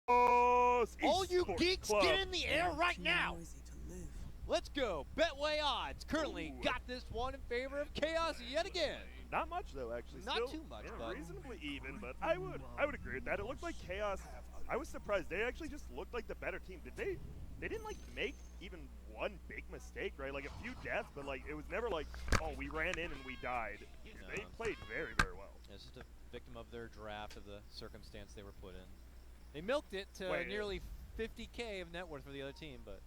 All you geeks, get in the air right now! Let's go. Betway odds currently got this one in favor of Chaos yet again. Not much though, actually. Not Still, too much, yeah, but reasonably even. But I would agree with that. It looked like Chaos. I was surprised. They actually just looked like the better team. Did they? They didn't like make even one big mistake, right? Like a few deaths, but like it was never like, oh, we ran in and we died. No. They played very, very well. It's just a victim of their draft, of the circumstance they were put in. They milked it to nearly 50K of net worth for the other team, but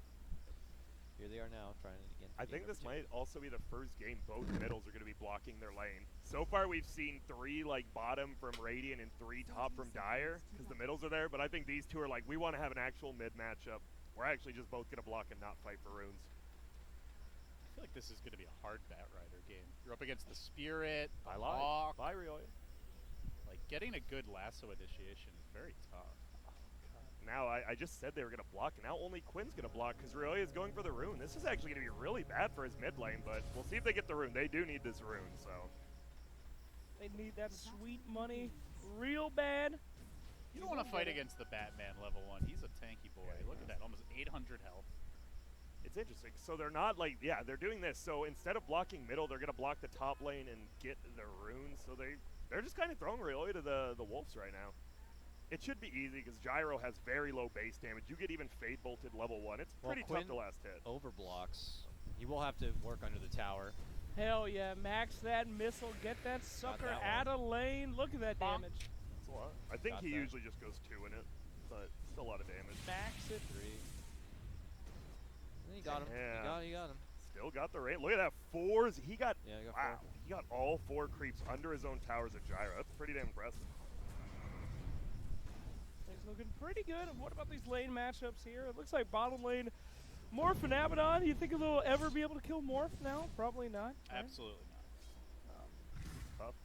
here they are now trying it again. I think this might also be the first game both middles are going to be blocking their lane. So far we've seen 3 like bottom from Radiant and 3 top from Dire because the middles are there, but I think these two are like, we want to have an actual mid matchup. We're actually just both going to block and not fight for runes. I feel like this is going to be a hard Batrider game. You're up against the Spirit, the I Hawk. lied. Bye, Rioya. Like, getting a good lasso initiation is very tough. Now, I just said they were going to block, and now only Quinn's going to block because Rioya is going for the rune. This is actually going to be really bad for his mid lane, but we'll see if they get the rune. They do need this rune, so. They need that sweet money real bad. You don't want to fight against the Batman level 1. He's a tanky boy. Look at that, almost 800 health. It's interesting. So they're not like, yeah, they're doing this. So instead of blocking middle, they're going to block the top lane and get the rune. So they're just kind of throwing Rioya to the wolves right now. It should be easy because Gyro has very low base damage. You get even Fade Bolted level 1. It's pretty tough to last hit. Overblocks. He will have to work under the tower. Hell yeah, max that missile, get that sucker out of lane. Look at that damage. That's a lot. I think he usually just goes 2 in it, but still a lot of damage. Max it. 3. He got him. Yeah. He got him. Still got the rate. Look at that 4s. He got, he got 4. He got all 4 creeps under his own towers at Gyro. That's pretty damn impressive. Things looking pretty good. And what about these lane matchups here? It looks like bottom lane Morph and Abaddon. You think they'll ever be able to kill Morph now? Probably not. Right? Absolutely not. Tough.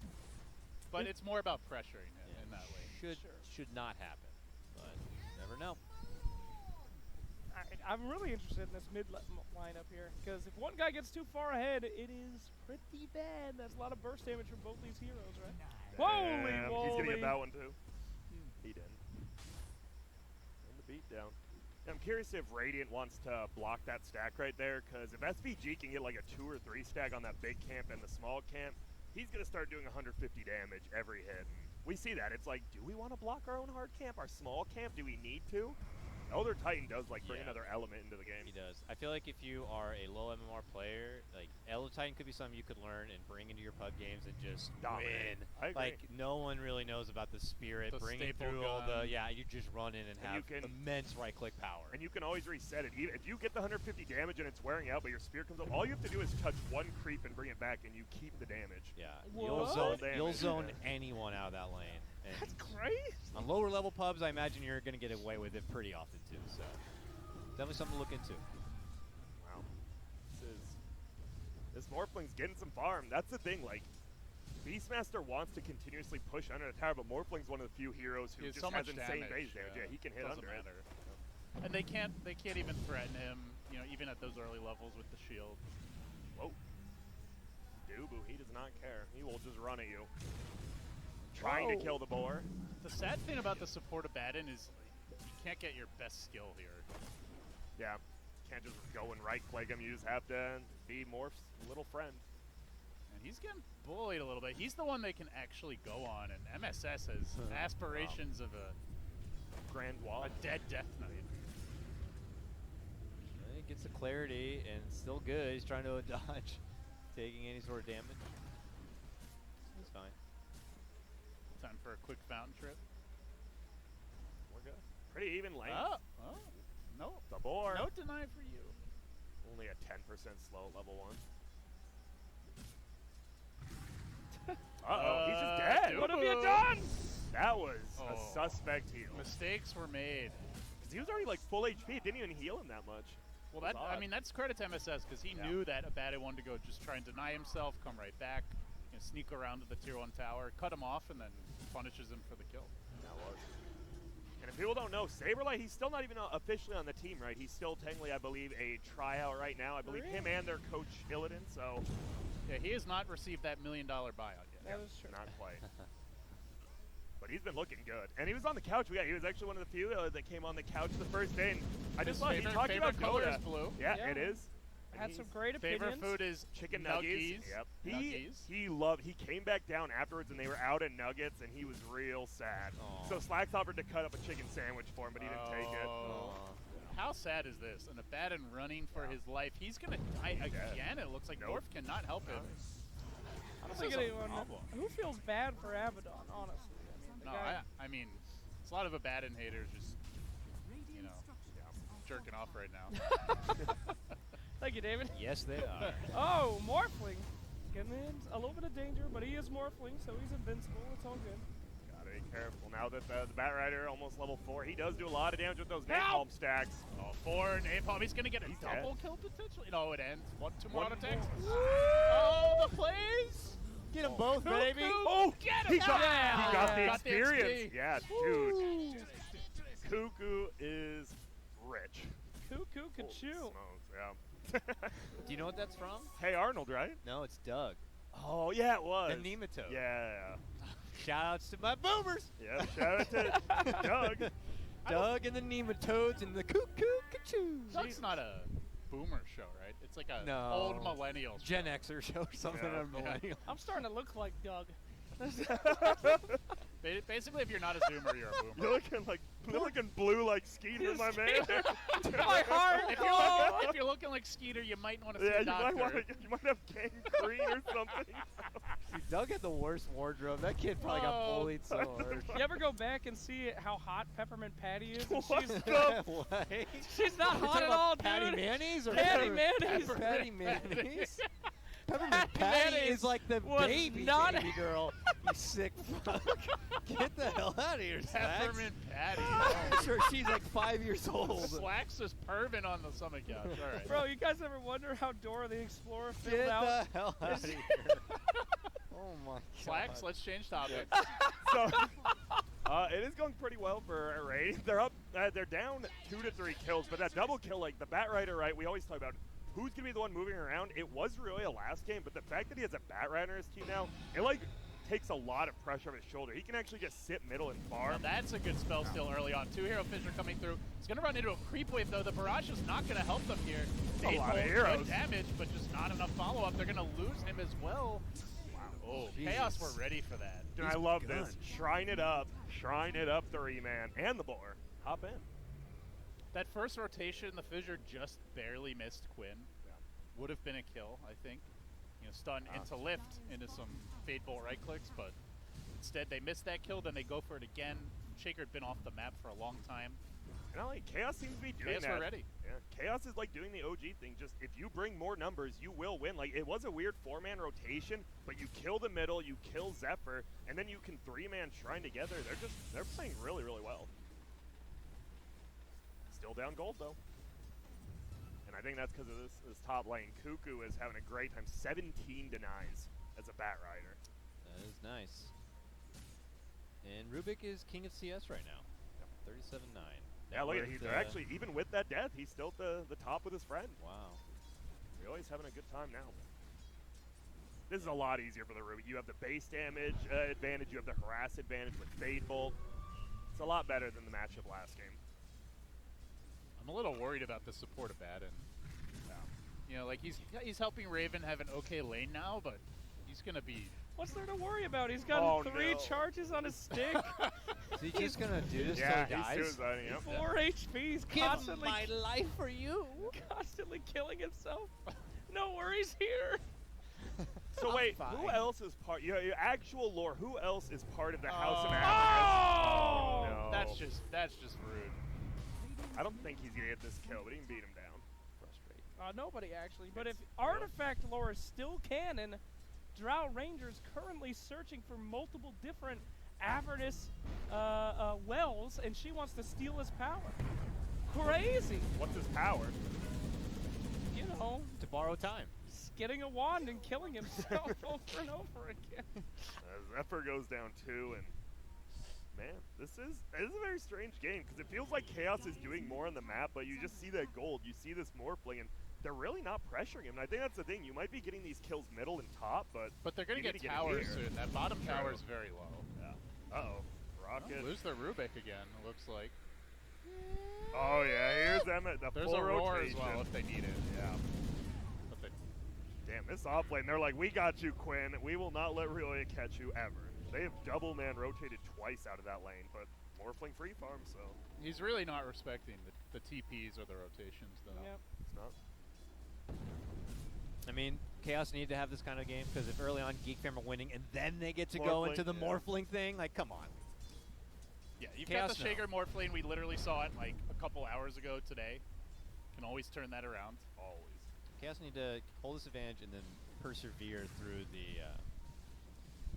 But it's more about pressuring him in that way. Should not happen, but never know. I'm really interested in this mid lineup here because if one guy gets too far ahead, it is pretty bad. That's a lot of burst damage from both these heroes, right? Damn, Holy moly! He's gonna get that one too. He didn't. And the beatdown. I'm curious if Radiant wants to block that stack right there, because if SVG can get like a 2 or 3 stack on that big camp and the small camp, he's going to start doing 150 damage every hit. We see that. It's like, do we want to block our own hard camp, our small camp? Do we need to? Elder Titan does like bring another element into the game. He does. I feel like if you are a low MMR player, like Elder Titan could be something you could learn and bring into your pub games and just win. I agree. Like no one really knows about the Spirit, bringing through all the you just run in and have immense right click power. And you can always reset it. Even if you get the 150 damage and it's wearing out, but your Spirit comes up, all you have to do is touch 1 creep and bring it back, and you keep the damage. Yeah, what? you'll zone anyone out of that lane. And that's crazy. On lower level pubs, I imagine you're going to get away with it pretty often too. So definitely something to look into. Wow, this Morphling's getting some farm. That's the thing. Like Beastmaster wants to continuously push under the tower, but Morphling's one of the few heroes who just has insane base damage. Yeah, he can hit under it. And they can't even threaten him. You know, even at those early levels with the shield. Whoa. Dubu, he does not care. He will just run at you. Trying to kill the boar. The sad thing about the support of Baden is you can't get your best skill here. Yeah, can't just go and right-click him. You just have to be Morph's little friend. And he's getting bullied a little bit. He's the one they can actually go on, and MSS has aspirations of a Grand Wall. A dead Death Knight. He gets the clarity and still good. He's trying to dodge taking any sort of damage. He's fine. Time for a quick fountain trip. We're good. Pretty even lane. Oh, no. The boar. No deny for you. Only a 10% slow at level 1. Uh-oh, he's just dead. What have you done? That was a suspect heal. Mistakes were made. Because he was already like full HP. It didn't even heal him that much. Well, I mean, that's credit to MSS because he knew that Abate wanted to go just try and deny himself, come right back, sneak around to the tier 1 tower, cut him off, and then punishes him for the kill. That was. And if people don't know, Saberlight, he's still not even officially on the team, right? He's still technically, I believe, a tryout right now. I believe him and their coach Illidan, so. Yeah, he has not received that $1 million buyout yet. That is true. Not quite. but he's been looking good. And he was on the couch. Yeah, he was actually one of the few that came on the couch the first day. And I just thought he talked about color Coda. is blue. Yeah, Yeah. it is. Had some great opinions. Favorite food is Chicken nuggies. Yep. He came back down afterwards and they were out at nuggets and he was real sad. Aw. So Slacks offered to cut up a chicken sandwich for him, but he didn't take it. How sad is this? An Abaddon running for his life. He's gonna die again. It looks like Morph cannot help it. I don't think anyone. Who feels bad for Abaddon, honestly? The No, guy- I mean, it's a lot of Abaddon haters just, you know, jerking off right now. Thank you, David. Yes, they are. Oh, Morphling. Getting in a little bit of danger, but he is Morphling, so he's invincible. It's all good. Gotta be careful now that the Bat Rider almost level 4. He does do a lot of damage with those Help! napalm stacks. Oh, 4 napalm. He's gonna get a He's double dead. kill potentially. No, it ends. Two more One auto attacks. more. Oh, the plays! Get them both, baby. Oh, Get he him! got, Yeah. he got the Got the experience. XP. Yeah, dude. Cuckoo is rich. Cuckoo Holy Kachu. smokes, yeah. Do you know what that's from? Hey Arnold, right? No, it's Doug. Oh, yeah, it was. The nematode. Yeah. Shout-outs to my boomers. Yeah, shout out to Doug. Doug and the nematodes and the cuckoo cachoo. That's not a boomer show, right? It's like a No. old millennial show. Gen Xer show or something. Yeah. on millennial. I'm starting to look like Doug. Basically, if you're not a zoomer, you're a boomer. You're looking blue like Skeeter, my man. My heart. If you're looking like Skeeter, you might want to see Yeah, a doctor. you might have gangrene or something. See, Doug had the worst wardrobe. That kid probably got Oh. bullied so hard. You ever go back and see how hot Peppermint Patty is? And What she's, the What? she's not You're hot talking at about all, Patty dude. Mayonnaise or Patty Peppermint- Mayonnaise. Patty Mayonnaise? Peppermint Patty Patty Mayonnaise is like the was baby not- girl. You sick fuck. Get the hell out of here, Slacks. Peppermint Patty. I'm sure she's like 5 years old. Slacks just perving on the summit couch. All right. Bro, you guys ever wonder how Dora the Explorer Get filled out? the hell out of here. Oh my god. Slacks, let's change topics. So, it is going pretty well for Ray. They're up. They're down 2 to 3 kills, but that double kill, like the Bat Rider, right? We always talk about who's gonna be the one moving around. It was really a last game, but the fact that he has a Bat Rider in his team now, it like takes a lot of pressure off his shoulder. He can actually just sit middle and Now farm. that's a good spell still early on. 2 Hero Fissure coming through. He's going to run into a creep wave, though. The barrage is not going to help them here. A lot of Good heroes. damage, but just not enough follow-up. They're going to lose him as well. Wow. Oh, Chaos Jesus. were ready for that. Dude, I love this. Shrine it up, 3-man, and the Boar. Hop in. That first rotation, the Fissure just barely missed Quinn. Would have been a kill, I think. You know, stun into lift, into some Fade Bolt right clicks, but instead they missed that kill, then they go for it again. Shaker had been off the map for a long time. And I like Chaos seems to be doing Chaos that. were ready. Yeah, Chaos is like doing the OG thing. Just if you bring more numbers, you will win. Like it was a weird 4-man rotation, but you kill the middle, you kill Zephyr, and then you can 3-man Shrine together. They're playing really, really well. Still down gold though. And I think that's because of this top lane. Cuckoo is having a great time. 17 denies as a Bat Rider. That is nice. And Rubik is king of CS right now. 37-9. Yeah, look at it. They're actually, even with that death, he's still at the top with his friend. Wow. Really, he's having a good time now. This is a lot easier for the Rubik. You have the base damage advantage. You have the harass advantage with Fade Bolt. It's a lot better than the matchup last game. I'm a little worried about the support of Abaddon. You know, like he's helping Raven have an okay lane now, but he's gonna be. What's there to worry about? He's got 3 no. charges on his stick, Is he just gonna do this Yeah, till he dies? he's suiciding. Yep. 4 HP. He's constantly, life for you. constantly killing himself. No worries here. So I'm wait, fine. who else is part? Your actual lore. Who else is part of the House of Oh. Africa? No. That's just rude. I don't think he's gonna get this kill, but he can beat him down. Frustrating. Nobody actually. But if Artifact lore is still canon, Drow Ranger's currently searching for multiple different Avernus wells, and she wants to steal his power. Crazy. What's his power? You know, To borrow time. just getting a wand and killing himself over and over again. Zephyr goes down 2, and man, this is a very strange game because it feels like Chaos is doing more on the map, but you just see that gold, you see this Morphling, and they're really not pressuring him. And I think that's the thing. You might be getting these kills middle and top, but But they're gonna you need get to get towers here. soon. That bottom tower is very low. Yeah. Uh-oh. Rocket. Lose the Rubik again, it looks like. Oh yeah, here's them at the There's full a roar rotation. as well if they need it. Yeah. But they, Damn, this off lane, they're like, we got you, Quinn. We will not let Rioya catch you ever. They have double man rotated twice out of that lane, but Morphling free farm, so he's really not respecting the TPs or the rotations, though. Yep. it's not. I mean, Chaos need to have this kind of game because if early on Geek Fam are winning and then they get to go into the yeah. Morphling thing, like, come on. Yeah, you've Chaos, got the Shaker Morphling. We literally saw it like a couple hours ago today. Can always turn that around. Always. Chaos need to hold this advantage and then persevere through the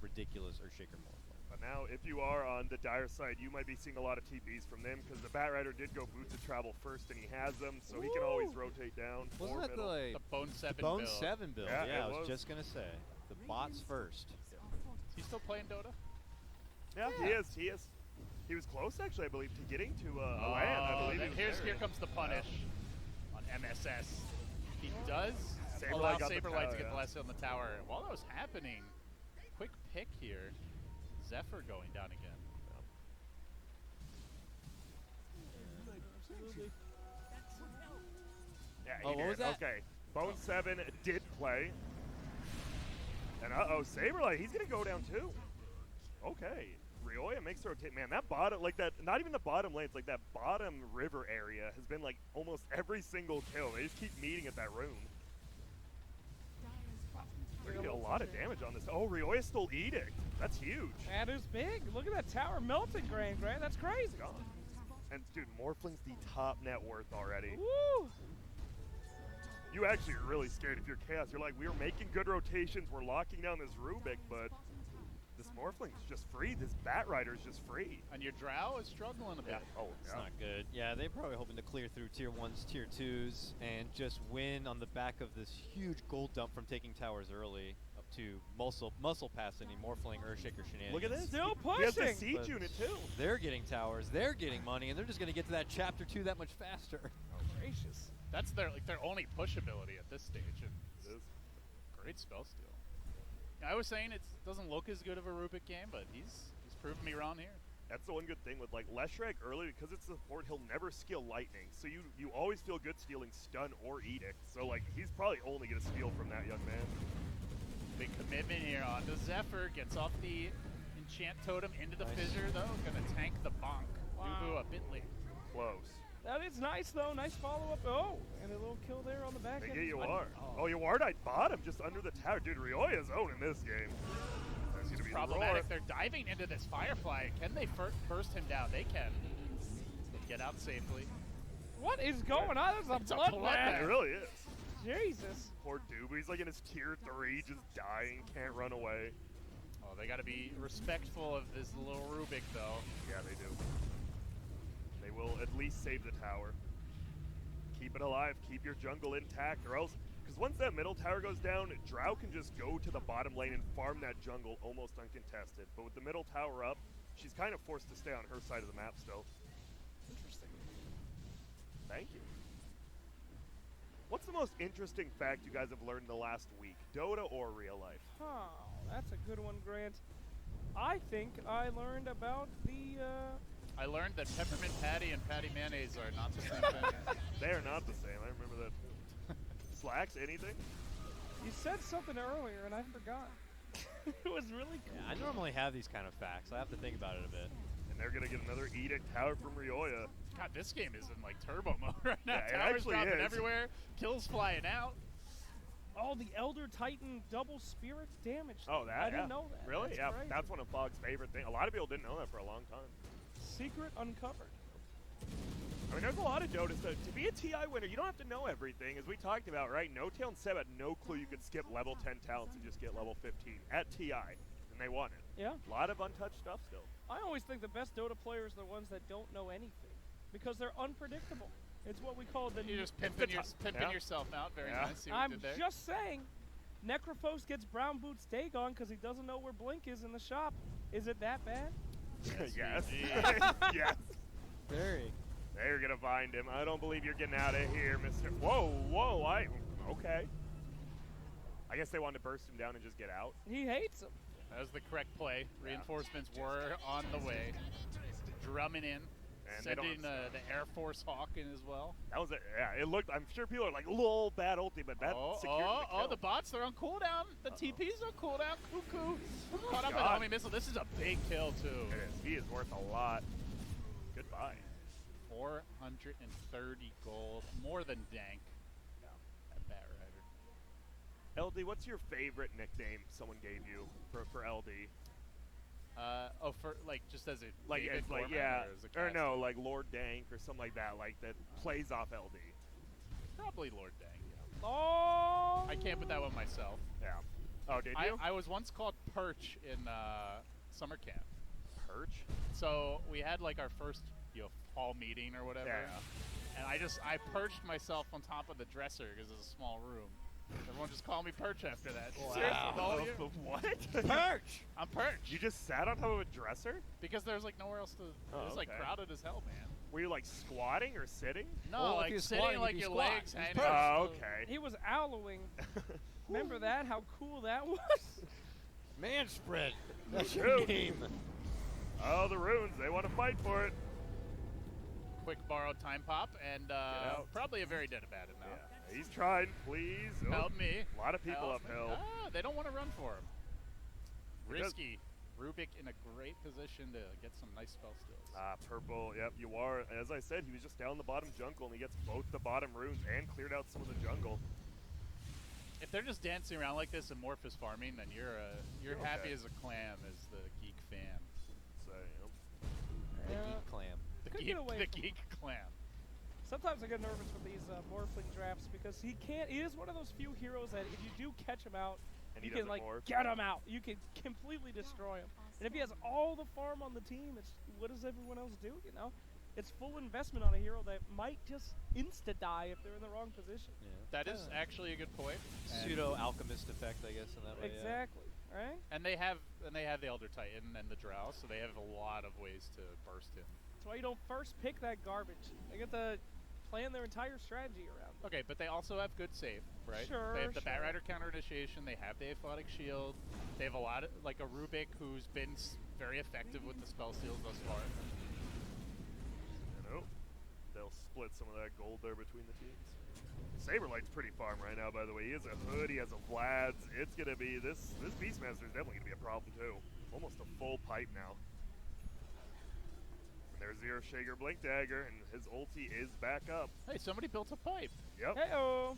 ridiculous Earthshaker Morphling. But now, if you are on the Dire side, you might be seeing a lot of TPs from them because the Batrider did go Boots of Travel first, and he has them, so he can always rotate down. Wasn't or that middle. The Bone 7 Bone build. 7 build? Yeah, Yeah, I it was was. just going to say. The bots first. Is he still playing Dota? Yeah, he is. He is. He was close, actually, I believe, to getting to a land. I believe then he was there. here comes the punish on MSS. He does Saberlight allow got the Saberlight tower, to get yeah. the last hit on the tower. While that was happening, quick pick here. Zephyr going down again. Yeah, he Oh, what did. was that? Okay. Bone 7 did play. And Saberlight, he's going to go down too. Okay. Rioya makes the rotate. Man, that bottom, like that, not even the bottom lanes, like that bottom river area has been like almost every single kill. They just keep meeting at that room. They're going to get a lot of damage on this. Oh, Rioya stole Edict. That's huge. That is big. Look at that tower melting, Grant. That's crazy. Gone. And dude, Morphling's the top net worth already. Woo! You actually are really scared if you're Chaos. You're like, we're making good rotations, we're locking down this Rubik, but this Morphling's just free. This Batrider's just free. And your Drow is struggling a bit. Oh, It's not good. Yeah, they're probably hoping to clear through tier 1s, tier 2s, and just win on the back of this huge gold dump from taking towers early up to muscle passing the Morphling Earthshaker shenanigans. Look at this. Still He has the pushing. siege But unit too. They're getting towers, they're getting money, and they're just going to get to that chapter 2 that much faster. Gracious. That's their only push ability at this stage. And It is. great spell steal. I was saying it doesn't look as good of a Rubik game, but he's proved me wrong here. That's the one good thing with like Leshrac early, because it's support, he'll never steal lightning. So you always feel good stealing stun or edict. So like he's probably only gonna steal from that young man. Big commitment here on the Zephyr. Gets off the enchant totem into the Nice. fissure though. Gonna tank the bonk. Wow. Nubu a bit late. Close. That is nice, though. Nice follow-up. Oh, and a little kill there on the back They end. get you Un- are. oh. Oh, you Wardite bottom just under the tower. Dude, Rioya's owning this game. That's gonna be Problematic. roar. They're diving into this Firefly. Can they burst him down? They can. Get out safely. What is going on? There's It's a a bloodbath. bloodbath. It really is. Jesus. Poor Dubu, he's like in his tier 3, just dying, can't run away. Oh, they got to be respectful of this little Rubik though. Yeah, they do. They will at least save the tower. Keep it alive, keep your jungle intact, or else, because once that middle tower goes down, Drow can just go to the bottom lane and farm that jungle almost uncontested. But with the middle tower up, she's kind of forced to stay on her side of the map still. Interesting. Thank you. What's the most interesting fact you guys have learned in the last week? Dota or real life? Oh, that's a good one, Grant. I think I learned about the, I learned that peppermint patty and patty mayonnaise are not the same thing. They are not the same, I remember that. Slacks, anything? you said something earlier and I forgot. It was really cool. Yeah, I normally have these kind of facts. I have to think about it a bit. And they're gonna get another Edict Tower from Rioya. God, this game is in like turbo mode right now. Yeah, it Towers actually dropping is. everywhere, kills flying out. Oh, the Elder Titan double spirit damage. Oh, that? I didn't yeah. know that. Really? That's Yeah, crazy. that's one of Fog's favorite things. A lot of people didn't know that for a long time. Secret uncovered. I mean, there's a lot of Dota stuff. To be a TI winner, you don't have to know everything. As we talked about, right? No-Tail and Seb had no clue you could skip level 10 talents and just get level 15 at TI. And they won it. Yeah. A lot of untouched stuff still. I always think the best Dota players are the ones that don't know anything because they're unpredictable. It's what we call the. You're just the pimping, top- pimping yeah. yourself out. Very Yeah. nice. See what I'm you did there. just saying, Necrophos gets Brown Boots Dagon because he doesn't know where Blink is in the shop. Is it that bad? yes. GG. yes. Very. They're gonna find him. I don't believe you're getting out of here, Mr. Whoa, okay. I guess they wanted to burst him down and just get out. He hates him. That was the correct play. Reinforcements were on the way. Drumming in. And they don't Sending have the Air Force Hawk in as well. That was it. Yeah, it looked. I'm sure people are like, "Lol, bad ulti," but that secured the kill. The bots, they're on cooldown. The TP's on cooldown. Cuckoo. Caught up with God. homie missile. This is a big kill, too. It is. He is worth a lot. Goodbye. 430 gold. More than dank. At Bat Rider. LD, what's your favorite nickname someone gave you for LD? For like just as a Like, David it's like, format yeah, or, as a or cast? no, like Lord Dank or something like that, like that plays off LD. Probably Lord Dank. Oh! I can't put that one myself. Yeah. Oh, did you? I was once called Perch in summer camp. Perch? So we had like our first fall meeting or whatever. Yeah. And I perched myself on top of the dresser because it's a small room. Everyone just called me Perch after that. Seriously, the whole year. What? Perch! I'm Perch. You just sat on top of a dresser? Because there's like nowhere else to. Oh, It was like okay. crowded as hell, man. Were you like squatting or sitting? No, Well, if like you're sitting squatting, like if you your squat, legs it's hanging. Perch. out. Oh, okay. He was owling. Remember that? How cool that was? Man spread. That's True. your name. Oh, the runes. They want to fight for it. Quick borrowed time pop and out. probably a very dead abandon now. Yeah. He's trying, please. Oh, Help me. A lot of people Help me. uphill. They don't want to run for him. Because- Risky. Rubik in a great position to get some nice spell skills. Purple. Yep, you are. As I said, he was just down the bottom jungle, and he gets both the bottom runes and cleared out some of the jungle. If they're just dancing around like this and Morphous farming, then you're happy okay. as a clam as the Geek fan. So, The Yeah. geek clam. The Could Geek, get away the from- Geek clam. Sometimes I get nervous with these Morphling drafts because he is one of those few heroes that if you do catch him out, And you he can doesn't like morph. get him out. You can completely destroy him. And if he has all the farm on the team, it's what does everyone else do? You know, it's full investment on a hero that might just insta die if they're in the wrong position. Yeah. That is actually a good point. And- Pseudo alchemist effect, I guess, in that way. Exactly. Right. And they have the Elder Titan and the Drow, so they have a lot of ways to burst him. That's why you don't first pick that garbage. They get to plan their entire strategy around it. Okay, but they also have good save, right? Sure, They have the Bat sure. Rider counter initiation. They have the Athletic Shield. They have a lot of like a Rubik who's been very effective with the spell seals thus far. You know, they'll split some of that gold there between the teams. Saberlight's pretty farm right now, by the way. He has a hood, he has a Vlad's. It's gonna be this Beastmaster is definitely gonna be a problem too. Almost a full pipe now. And there's Zero Shager Blink Dagger, and his ulti is back up. Hey, somebody built a pipe. Yep. Hey-oh.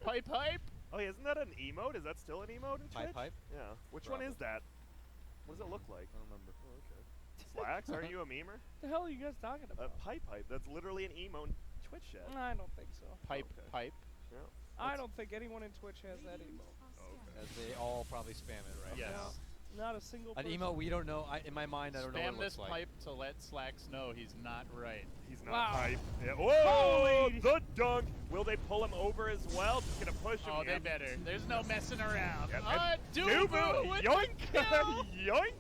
Pipe. Pipe. Oh, yeah, isn't that an emote? Is that still an emote in Pipe, Twitch? pipe? Yeah. Which one is that? What does it look like? I don't remember. Oh, okay. Slacks, are you a memer? What the hell are you guys talking about? Pipe. That's literally an emote in Twitch chat. I don't think so. Pipe. Okay. Pipe. Yeah. I don't think anyone in Twitch has that emote. Okay. As they all probably spam it, right? Yes. Not a single An person. emote we don't know. In my mind, I don't know what Spam it this looks like. pipe to let Slacks know he's not right. He's not Wow. hype. Yeah. Whoa! Holy- The dunk! Will they pull him over as well? Just gonna push him. Oh, they Yep. better. There's no messing around. Yep. Dubu with Yoink! the kill. Yoink!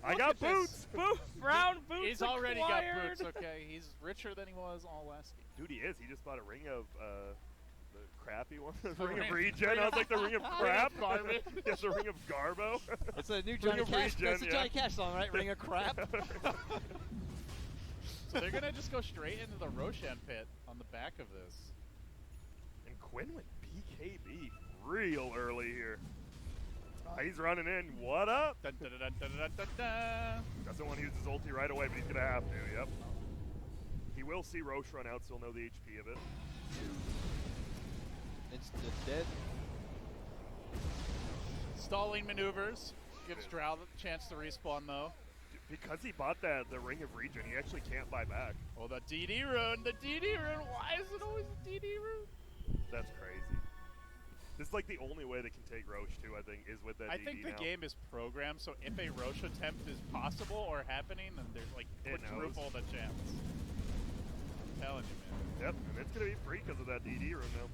I Look got at this. boots! Brown boots He's already got acquired. boots, okay? He's richer than he was all last game. Dude, he is. He just bought a ring of, the crappy one. the ring ring- of regen. ring I was of- like, the ring of ring of crap. garbage. Yes, the ring of Garbo. It's a new Ring Johnny of Cash. regen, That's a yeah. Johnny Cash song, right? Ring of crap. So they're going to just go straight into the Roshan pit on the back of this. And Quinn went BKB real early here. He's running in. What up? Dun, dun, dun, dun, dun, dun, dun. Doesn't want to use his ulti right away, but he's going to have to. Yep. He will see Roche run out, so he'll know the HP of it. It's dead. Stalling maneuvers. Gives Drow the chance to respawn, though. Because he bought the ring of regen, he actually can't buy back. Oh, the DD rune. The DD rune. Why is it always a DD rune? That's crazy. This is like the only way they can take Roche too, I think, is with that I DD think the now. game is programmed, so if a Roche attempt is possible or happening, then there's like It knows. quadruple the chance. I'm telling you, man. Yep, and it's going to be free because of that DD room now.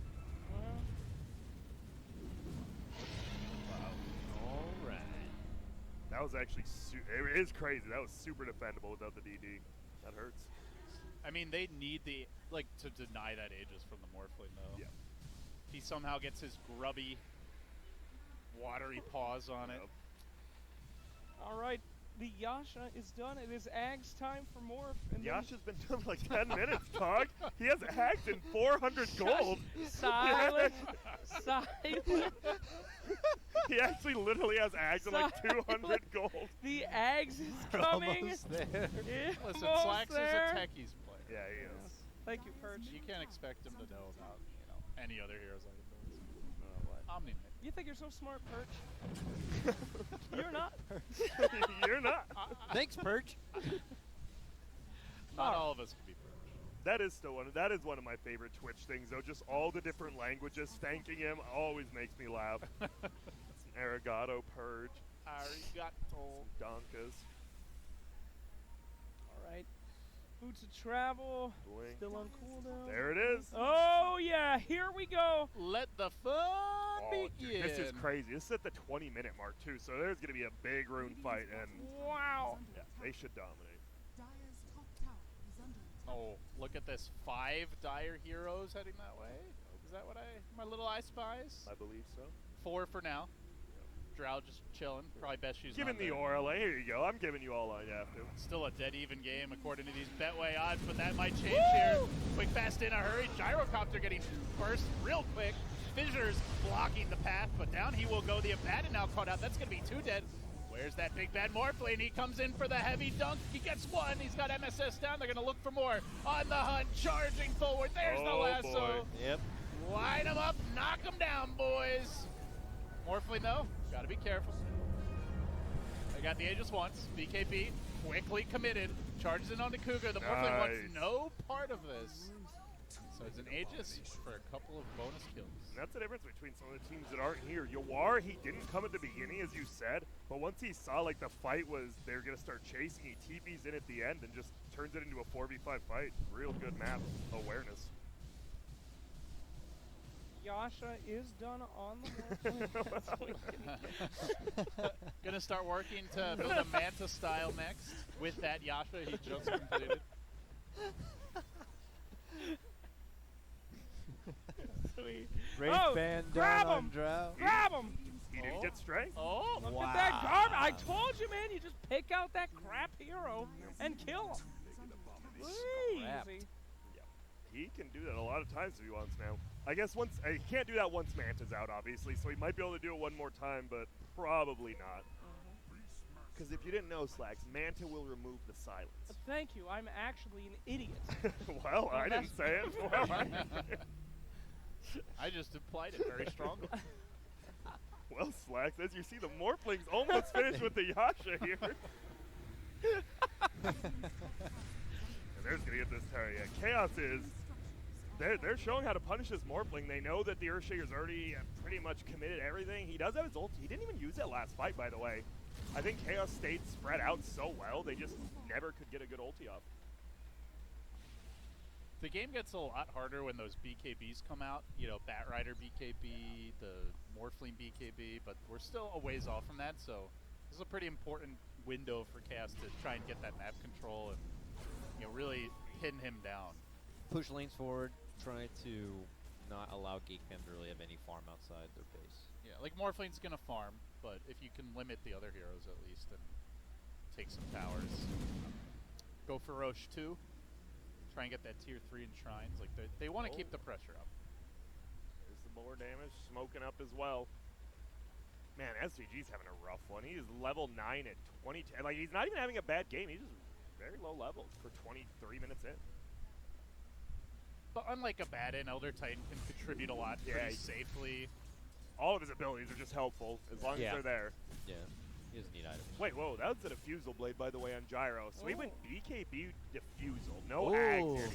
All right. That was actually, it is crazy. That was super defendable without the DD. That hurts. I mean, they need the, like, to deny that Aegis from the Morphling, though. Yeah. He somehow gets his grubby watery paws on it. All right, the Yasha is done. It is Ag's time for more. And then Yasha's been doing like 10 minutes, dog. He has Ags in 400 gold. Silent. Silent. He actually literally has Ags in like 200 gold. The Ags is coming. Almost there. Listen, Almost Slacks is there. a techies player. Yeah, he is. Thank you, Perch. You can't expect him to know about, any other heroes like him. What? Omni Knight. You think you're so smart, Perch? You're not. You're not. Thanks, Perch. Not all of us can be Perch. That is still that is one of my favorite Twitch things though. Just all the different languages thanking him always makes me laugh. It's an arigato, purge, Arigato. donkas, All right. Boots of travel. blink. Still on cooldown. There it is. Oh yeah, here we go. Let the fun Oh, begin. dude, this is crazy. This is at the 20-minute mark too, so there's gonna be a big rune fight, and Wow. yeah, they should dominate. Oh, look at this. 5 dire heroes heading that way. Is that what my little eye spies? I believe so. 4 for now. Drow just chilling. Probably best she's Giving not the there. aura, like, here you go. I'm giving you all I have to. Still a dead even game according to these Betway odds, but that might change here. Quick, fast, in a hurry. Gyrocopter getting burst real quick. Fissures blocking the path, but down he will go. The Abaddon now caught out. That's going to be 2 dead. Where's that big bad Morphling? He comes in for the heavy dunk. He gets 1. He's got MSS down. They're going to look for more. On the hunt, charging forward. There's the Oh, lasso. boy. Yep. Line them up, knock them down, boys. Morphling, though, got to be careful. They got the Aegis once. BKB quickly committed. Charges in on the Cougar. The Morphling wants Nice. no part of this. So it's an Aegis for a couple of bonus kills. And that's the difference between some of the teams that aren't here. Yawar, he didn't come at the beginning, as you said, but once he saw like the fight was they're gonna start chasing, he TPs in at the end and just turns it into a 4v5 fight. Real good map awareness. Yasha is done on the Morphling. Gonna start working to build a Manta style next with that Yasha he just completed. Sweet. Rage Oh, band grab down on him! Drow. Grab him! He didn't Oh. get strength. Oh, Look Wow. at that garbage. I told you, man. You just pick out that crap hero and kill him. Scrapped. Easy. He can do that a lot of times if he wants now. I guess once he can't do that once Manta's out, obviously, so he might be able to do it one more time, but probably not. Because if you didn't know, Slacks, Manta will remove the silence. Thank you. I'm actually an idiot. Well, I didn't say it. Well, I just implied it very strongly. well, Slacks, as you see, the Morphling's almost finished with the Yasha here. And there's gonna get this tower. Yeah, Chaos is. They're showing how to punish this Morphling. They know that the Earthshaker's already pretty much committed everything. He does have his ult. He didn't even use it last fight, by the way. I think Chaos stayed spread out so well, they just never could get a good ulti off. The game gets a lot harder when those BKBs come out. Batrider BKB, the Morphling BKB, but we're still a ways off from that, so this is a pretty important window for Chaos to try and get that map control and really pin him down. Push lanes forward. Try to not allow Geek Fam to really have any farm outside their base. Yeah, like Morphling's gonna farm, but if you can limit the other heroes at least and take some towers. Go for Roche too. Try and get that tier 3 enshrines. Like they want to keep the pressure up. There's the more damage, smoking up as well. Man, SVG's having a rough one. He is level 9 at 20. Like, he's not even having a bad game. He's just very low level for 23 minutes in. But unlike Abaddon, Elder Titan can contribute a lot Yeah, pretty he- safely. All of his abilities are just helpful as long Yeah. as they're there. Yeah. He doesn't need items. Wait, whoa, that was a diffusal blade, by the way, on Gyro. So he went Oh. BKB diffusal. No Oh. ags here.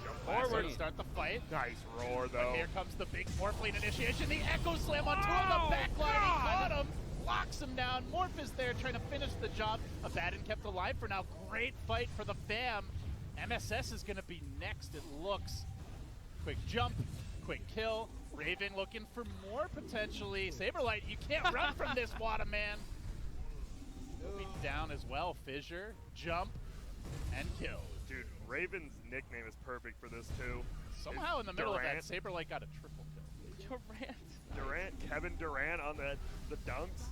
Jump Forward, forward. start the fight. Nice roar, But though. here comes the big Morphling initiation. The Echo Slam on two on the Oh, backline. He God. caught him, locks him down. Morph is there trying to finish the job. Abaddon kept alive for now. Great fight for the fam. MSS is going to be next, it looks. Quick jump, quick kill. Raven looking for more potentially. Saberlight, you can't run from this, Wada man. He'll be down as well. Fissure, jump, and kill. Dude, Raven's nickname is perfect for this, too. Somehow in the middle of that, Durant. Saberlight got a triple kill. Kevin Durant on the dunks.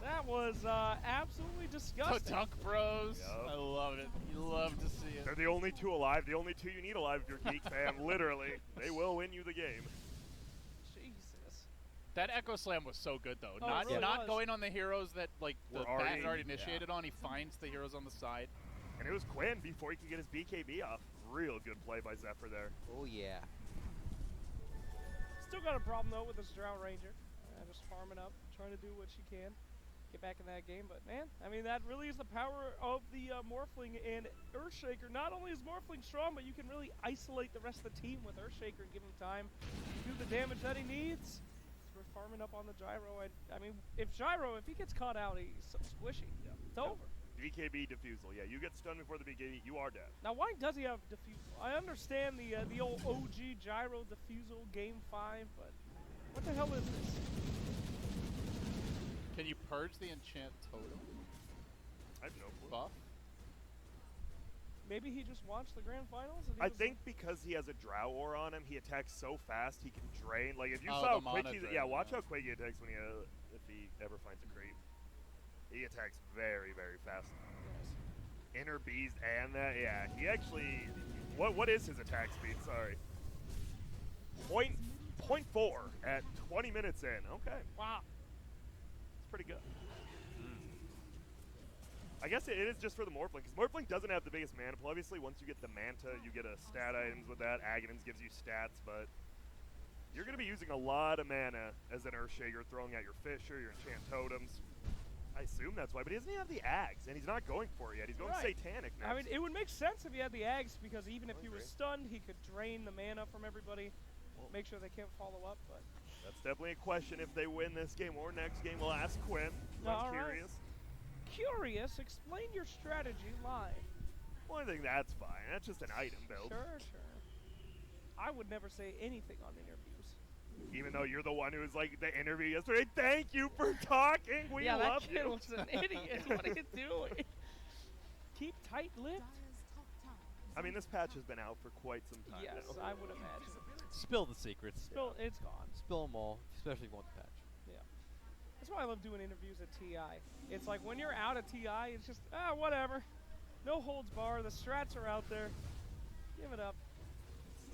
That was absolutely The disgusting. Dunk Bros. Yup. I love it. You love to see it. They're the only two alive, the only two you need alive if you're Geek fam, literally. They will win you the game. Jesus. That Echo Slam was so good though. Oh, not it really not was. going on the heroes that like the Were bat already- had already yeah. initiated on. He finds the heroes on the side. And it was Quinn before he could get his BKB off. Real good play by Zephyr there. Oh yeah. Still got a problem though with this Drow Ranger. Just farming up, trying to do what she can, get back in that game. But man, I mean that really is the power of the Morphling and Earthshaker. Not only is Morphling strong, but you can really isolate the rest of the team with Earthshaker and give him time to do the damage that he needs. So we're farming up on the Gyro. I mean, if he gets caught out, he's so squishy. Yeah. It's over. BKB defusal. Yeah, you get stunned before the BKB, you are dead. Now, why does he have defusal? I understand the old OG Gyro defusal game 5, but what the hell is this? Can you purge the enchant totem I have no clue. buff? Maybe he just watched the grand finals? And he I was think because he has a Drow Ore on him, he attacks so fast he can drain. Like if you Oh, saw the how quick mana he, drain, yeah, watch yeah. how quick he attacks when if he ever finds a creep. He attacks very, very fast. Yes. Inner Beast and that, yeah. He actually, what is his attack speed? Sorry. Point 0.4 at 20 minutes in. Okay, Wow. it's pretty good. I guess it is just for the Morphling, because Morphling doesn't have the biggest mana pool. Obviously, once you get the Manta, you get a stat items with that. Aghanim's gives you stats, but you're going to be using a lot of mana as an Earthshaker, throwing out your Fisher, your Enchant Totems. I assume that's why, but he doesn't have the Ags, and he's not going for it yet. He's going Right. Satanic next. I mean, it would make sense if he had the Ags, because even if I he was agree. stunned, he could drain the mana from everybody, make sure they can't follow up. But That's definitely a question if they win this game or next game. We'll ask Quinn. All I'm right. curious. curious, explain your strategy live. Well, I think that's fine. That's just an item build. Sure. I would never say anything on interviews. Even though you're the one who was like the interview yesterday. Thank you for talking. We yeah, love that kid you. was an idiot. What are you doing? Keep tight-lipped? I mean, this patch has been out for quite some time Yes, now. I would imagine. Spill the secrets. Still, it's gone. Spill them all, especially if you want the patch. Yeah. That's why I love doing interviews at TI. It's like when you're out at TI, it's just, whatever. No holds bar. The strats are out there. Give it up.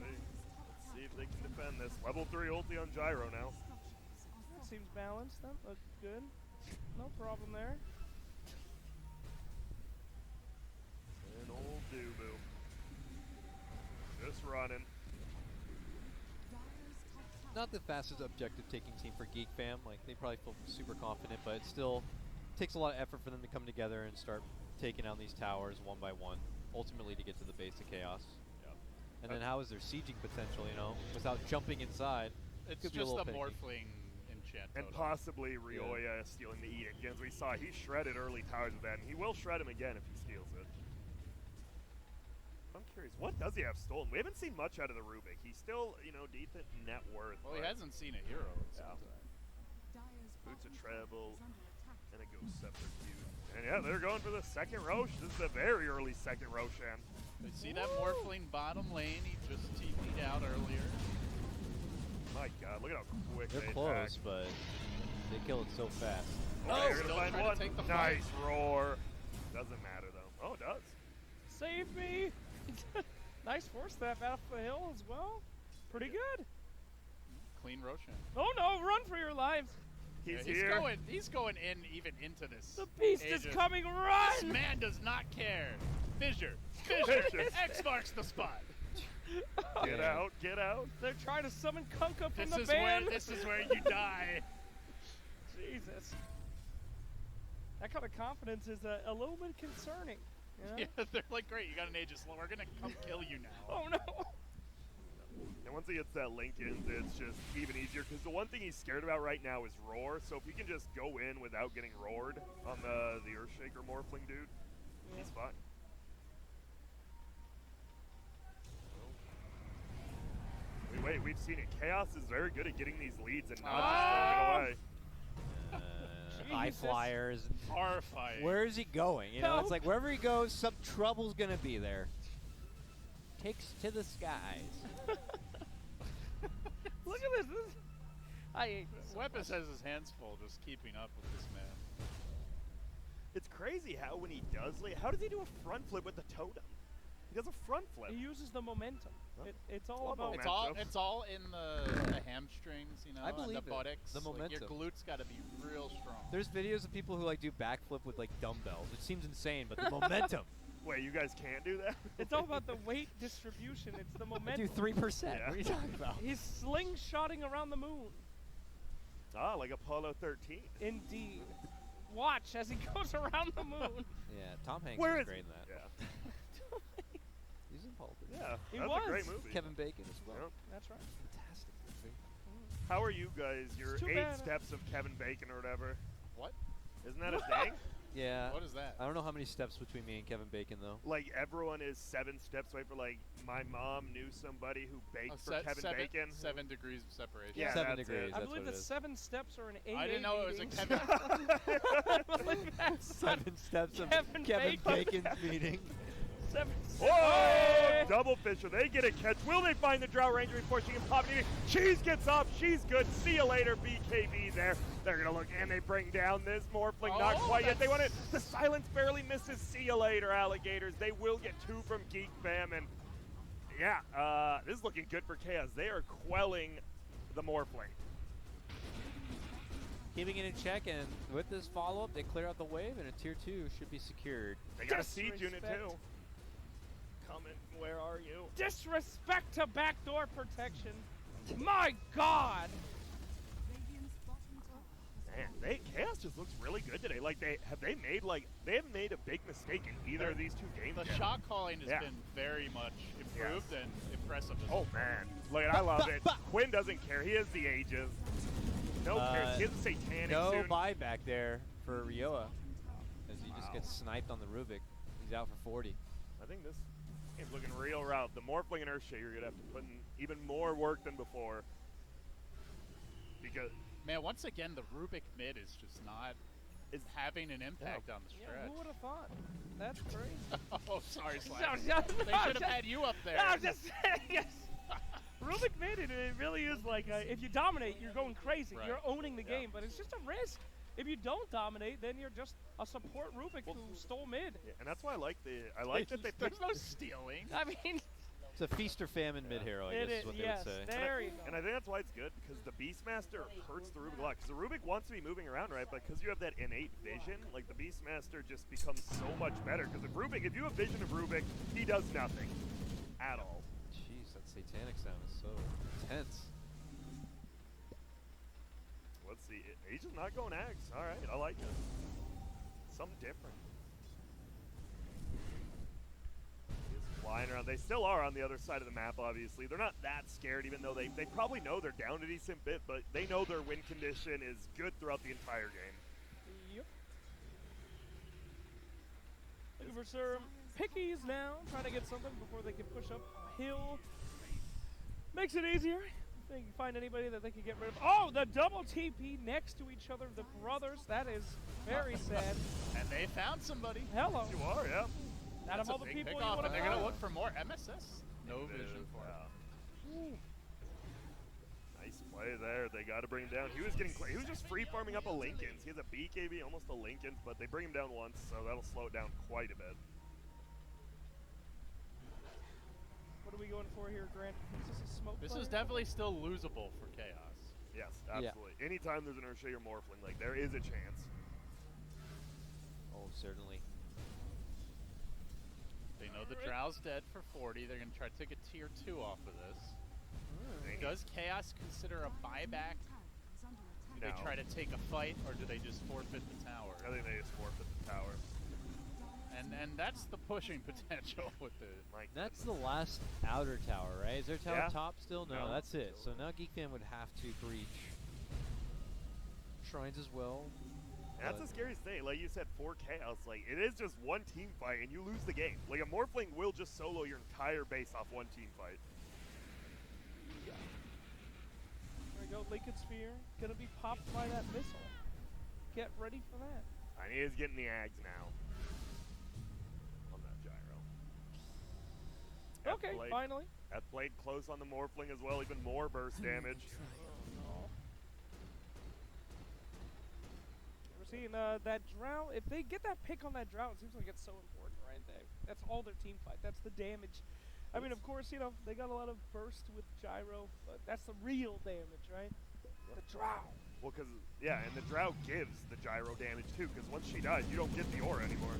Let's see if they can defend this. Level 3 ulti on Gyro now. That seems balanced. That looks good. No problem there. And old Dubu. Just running. Not the fastest objective taking team for Geek Fam. Like, they probably feel super confident, but it still takes a lot of effort for them to come together and start taking down these towers one by one, ultimately to get to the base of Chaos. Yeah. And then how is their sieging potential, you know, without jumping inside? It's Could be a just little the finicky. Morphling enchant And totem. possibly Rioya stealing the Edict. As we saw, he shredded early towers with that, and he will shred him again if he steals it. I'm curious, what does he have stolen? We haven't seen much out of the Rubik. He's still, decent net worth. Well, he but hasn't seen a hero in some Yeah. time. Boots of Travel, and a Ghost Scepter Cube. And yeah, they're going for the second Rosh. This is a very early second Roshan. You see that Morphling bottom lane? He just TP'd out earlier. My god, look at how quick They're they close, attack. but they kill it so fast. Okay, you're still gonna find trying to one. take the Nice roar. Doesn't matter though. Oh, it does. Save me! Nice force step out the hill as well. Pretty good. Clean Roshan. Oh no, run for your lives. He's Yeah, here. He's going in even into this. The beast is Aegis. coming, This run! man does not care. Fissure. Fissure. Vicious. X marks the spot. Get Yeah. out, get out. They're trying to summon Kunkka from This the is where ban. this is where you die. Jesus. That kind of confidence is a little bit concerning. You know? Yeah, they're like, great, you got an Aegis. We're gonna come kill you now. Oh no. And once he gets that Lincoln, it's just even easier because the one thing he's scared about right now is roar. So if he can just go in without getting roared on the Earthshaker Morphling dude, he's fine. Wait, we've seen it. Chaos is very good at getting these leads and not just throwing it away. High Jesus. flyers. Horrifying. Where is he going? You know, Help. it's like wherever he goes, some trouble's gonna be there. Takes to the skies. Look at this. I hate this so Weapons much. has his hands full just keeping up with this man. It's crazy how when he does, like, how does he do a front flip with the totem? He does a front flip. He uses the momentum. Huh? It's all Well, about. momentum. It's all in the hamstrings, you know, I and believe the it. buttocks. The Like, your momentum. glutes got to be real strong. There's videos of people who like do backflip with like dumbbells. It seems insane, but the momentum. Wait, you guys can't do that? It's all about the weight distribution. It's the I momentum. do 3%. Yeah. What are you talking about? He's slingshotting around the moon. Ah, like Apollo 13. Indeed. Watch as he goes around the moon. Yeah, Tom Hanks Where is is great in that. Yeah. He's in politics. Yeah, He that's was. a great movie. Kevin Bacon as well. Yep. That's right. Fantastic movie. How are you guys? Your It's too 8 bad. steps of Kevin Bacon or whatever. What? Isn't that a thing? Yeah. What is that? I don't know how many steps between me and Kevin Bacon though. Like everyone is 7 steps away for like my mom knew somebody who baked Oh, for Kevin Bacon. 7 degrees of separation. Yeah, 7 that's degrees. it. I That's believe what the it is. 7 steps are an AA I didn't know it was a meeting. Kevin. I believe that's 7 steps of Kevin Kevin Bacon. Bacon's meeting. 7 Whoa! Hey! Double fisher. They get a catch. Will they find the Drow Ranger before she can pop it? Cheese gets off. She's good. See you later, BKB there. They're going to look, and they bring down this Morphling. Not Oh, quite yet. They want it. that's- The silence barely misses. See you later, alligators. They will get 2 from Geek Fam. And yeah, this is looking good for Chaos. They are quelling the Morphling. Keeping it in check, and with this follow-up, they clear out the wave, and a tier 2 should be secured. They got a siege unit Disrespect. too. Coming. Where are you? disrespect to backdoor protection. My God! Man, Chaos just looks really good today. Like they haven't made a big mistake in either of these 2 games. The yet. shot calling has Yeah. been very much improved and impressive. As Oh man, look, I love it. Quinn doesn't care. He has the ages. No cares. He has a satanic No soon. buyback there for Rioa, as he just Wow. gets sniped on the Rubik. He's out for 40. I think this game's looking real rough. The Morphling and Earthshaker, you're gonna have to put in even more work than before. Because Man, once again, the Rubik mid is just not having an impact on the Yeah, stretch. who would have thought? That's crazy. Oh, sorry, No, Slash. no, They no, should have just- had you up there. No, I'm just saying, yes. Rubik mid, it really is like, if you dominate, you're going crazy. Right. You're owning the Yeah. game, but it's just a risk. If you don't dominate, then you're just a support Rubik who stole mid. yeah, and that's why I like that they There's picked. no stealing. I mean, It's a feast or famine mid hero, I it guess is, is what they yes, would say. there you And go. I think that's why it's good, because the Beastmaster hurts the Rubik a lot. Because the Rubik wants to be moving around, right? But because you have that innate vision, like the Beastmaster just becomes so much better. Because if you have vision of Rubik, he does nothing at all. Jeez, that satanic sound is so intense. Let's see. He's just not going Axe. All right, I like it. Something different. He's flying around. They still are on the other side of the map, obviously. They're not that scared, even though they probably know they're down a decent bit, but they know their win condition is good throughout the entire game. Yep. Looking for some pickies now, trying to get something before they can push up hill. Makes it easier. If they can find anybody that they can get rid of. Oh, the double TP next to each other, the brothers. That is very sad. And they found somebody. Hello. You are, yeah. Out of That's a all the big people you pickoff, would and have they're going to found. look for more MSS. No vision for it. Yeah. Nice play there. They got to bring him down. He was just free farming up a Lincoln's. He has a BKB, almost a Lincoln's, but they bring him down once, so that'll slow it down quite a bit. What are we going for here, Grant? Is this a smoke This play? is definitely still losable for Chaos. Yes, Yeah. absolutely. Anytime there's an Earthshaker Morphling, like there is a chance. Oh, certainly. They know the Alright. Drow's dead for 40. They're going to try to take a tier 2 off of this. Does Chaos consider a buyback? Do No. they try to take a fight, or do they just forfeit the tower? I think they just forfeit the tower. And that's the pushing potential with the. Like That's the last outer tower, right? Is there a tower Yeah. top still? No, No. that's it. So now Geek Fan would have to breach shrines as well. And that's the scariest thing. Like you said, for Chaos, like it is just one team fight and you lose the game. Like a Morphling will just solo your entire base off one team fight. There we go, Lincoln Sphere. Gonna be popped by that missile. Get ready for that. And he is getting the Ags now. On that gyro. Okay, finally. That blade close on the Morphling as well, even more burst damage. we're seeing that Drow. If they get that pick on that Drow, it seems like it's so important, right? That's all their team fight. That's the damage. I mean, of course, you know, they got a lot of burst with Gyro, but that's the real damage, right? The Drow. Well, because, yeah, and the Drow gives the Gyro damage, too, because once she dies, you don't get the aura anymore.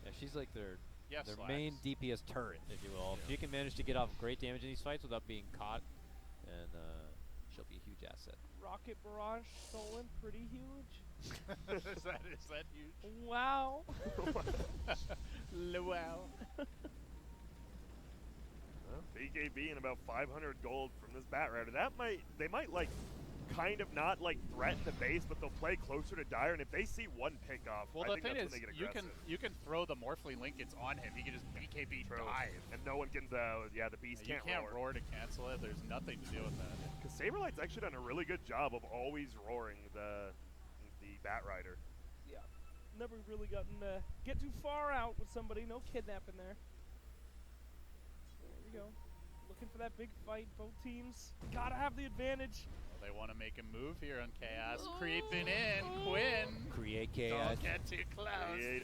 Yeah, she's like their Slacks. main DPS turret, if you will. If she can manage to get off great damage in these fights without being caught, then she'll be a huge asset. Rocket Barrage stolen, pretty huge. is that huge? Wow. Wow. Well, BKB and about 500 gold from this Bat Rider. They might like kind of not like threaten the base, but they'll play closer to Dire, and if they see one pick off, Well, I the think thing that's is, when they get you aggressive. can throw the Morphling Linkage on him. He can just BKB True. dive. And no one can, the beast You can't, can't roar. roar to cancel it. There's nothing to do with that. Because Saberlight's actually done a really good job of always roaring the Bat Rider. Yeah. Never really gotten get too far out with somebody. No kidnapping there. There we go. Looking for that big fight. Both teams gotta have the advantage. Well, they want to make a move here on Chaos. Creeping in. Quinn. Create chaos. Don't get too close.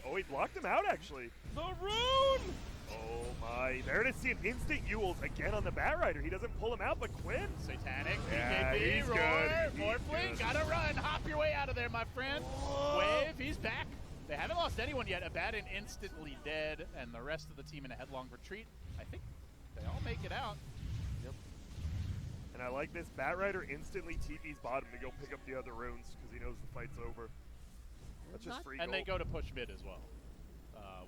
Oh, he blocked him out, actually. The rune! Oh, my. There it is. See an instant Yules again on the Bat Rider. He doesn't pull him out, but Quinn. Satanic. Yeah, BKB. he's Roar. good. He's Morphling. good. Gotta run. Hop your way out of there, my friend. Whoa. Wave. He's back. They haven't lost anyone yet. Abaddon instantly dead, and the rest of the team in a headlong retreat. I think they all make it out. Yep. And I like this. Bat Rider instantly TP's bottom to go pick up the other runes because he knows the fight's over. That's just free And gold. they go to push mid as well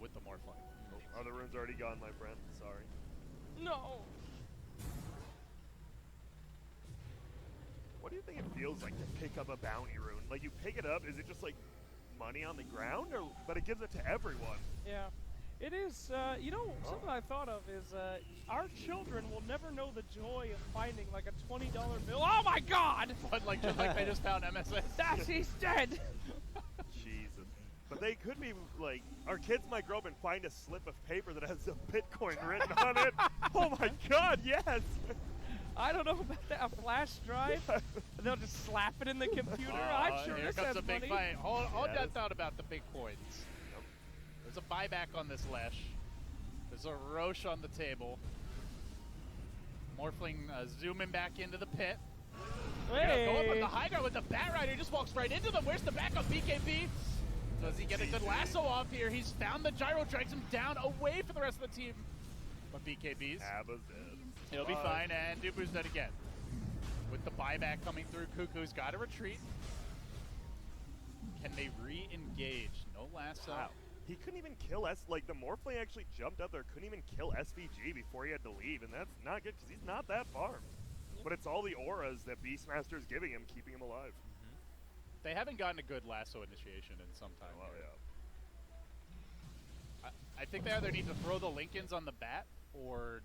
with the Morphling. Oh, other rune's already gone, my friend. Sorry. No. What do you think it feels like to pick up a bounty rune? Like, you pick it up, is it just like money on the ground? But it gives it to everyone. Yeah. It is, you know, something I thought of is our children will never know the joy of finding like a $20 bill. Oh my god! But just like they just found MSS. That's, he's dead! Jesus. But they could be like, our kids might grow up and find a slip of paper that has a Bitcoin written on it. Oh my god, yes! I don't know about that. A flash drive? They'll just slap it in the computer. I'm sure Here this comes has a big money. fight. Hold Yeah, that thought about the big coins. There's a buyback on this Lesh. There's a Roche on the table. Morphling zooming back into the pit. Hey. Go up on the high ground with the Bat Rider. He just walks right into them. Where's the backup BKB? Does he get a good lasso off here? He's found the gyro, drags him down away from the rest of the team. But BKBs. Abba's dead. He'll be fine, and Dubu's dead again. With the buyback coming through, Cuckoo's got to retreat. Can they re-engage? No lasso. Wow. He couldn't even kill like the Morphling actually jumped up there, couldn't even kill SVG before he had to leave, and that's not good because he's not that far. But it's all the auras that Beastmaster's giving him, keeping him alive. They haven't gotten a good lasso initiation in some time. Oh, here. yeah. I think they either need to throw the Lincolns on the bat or,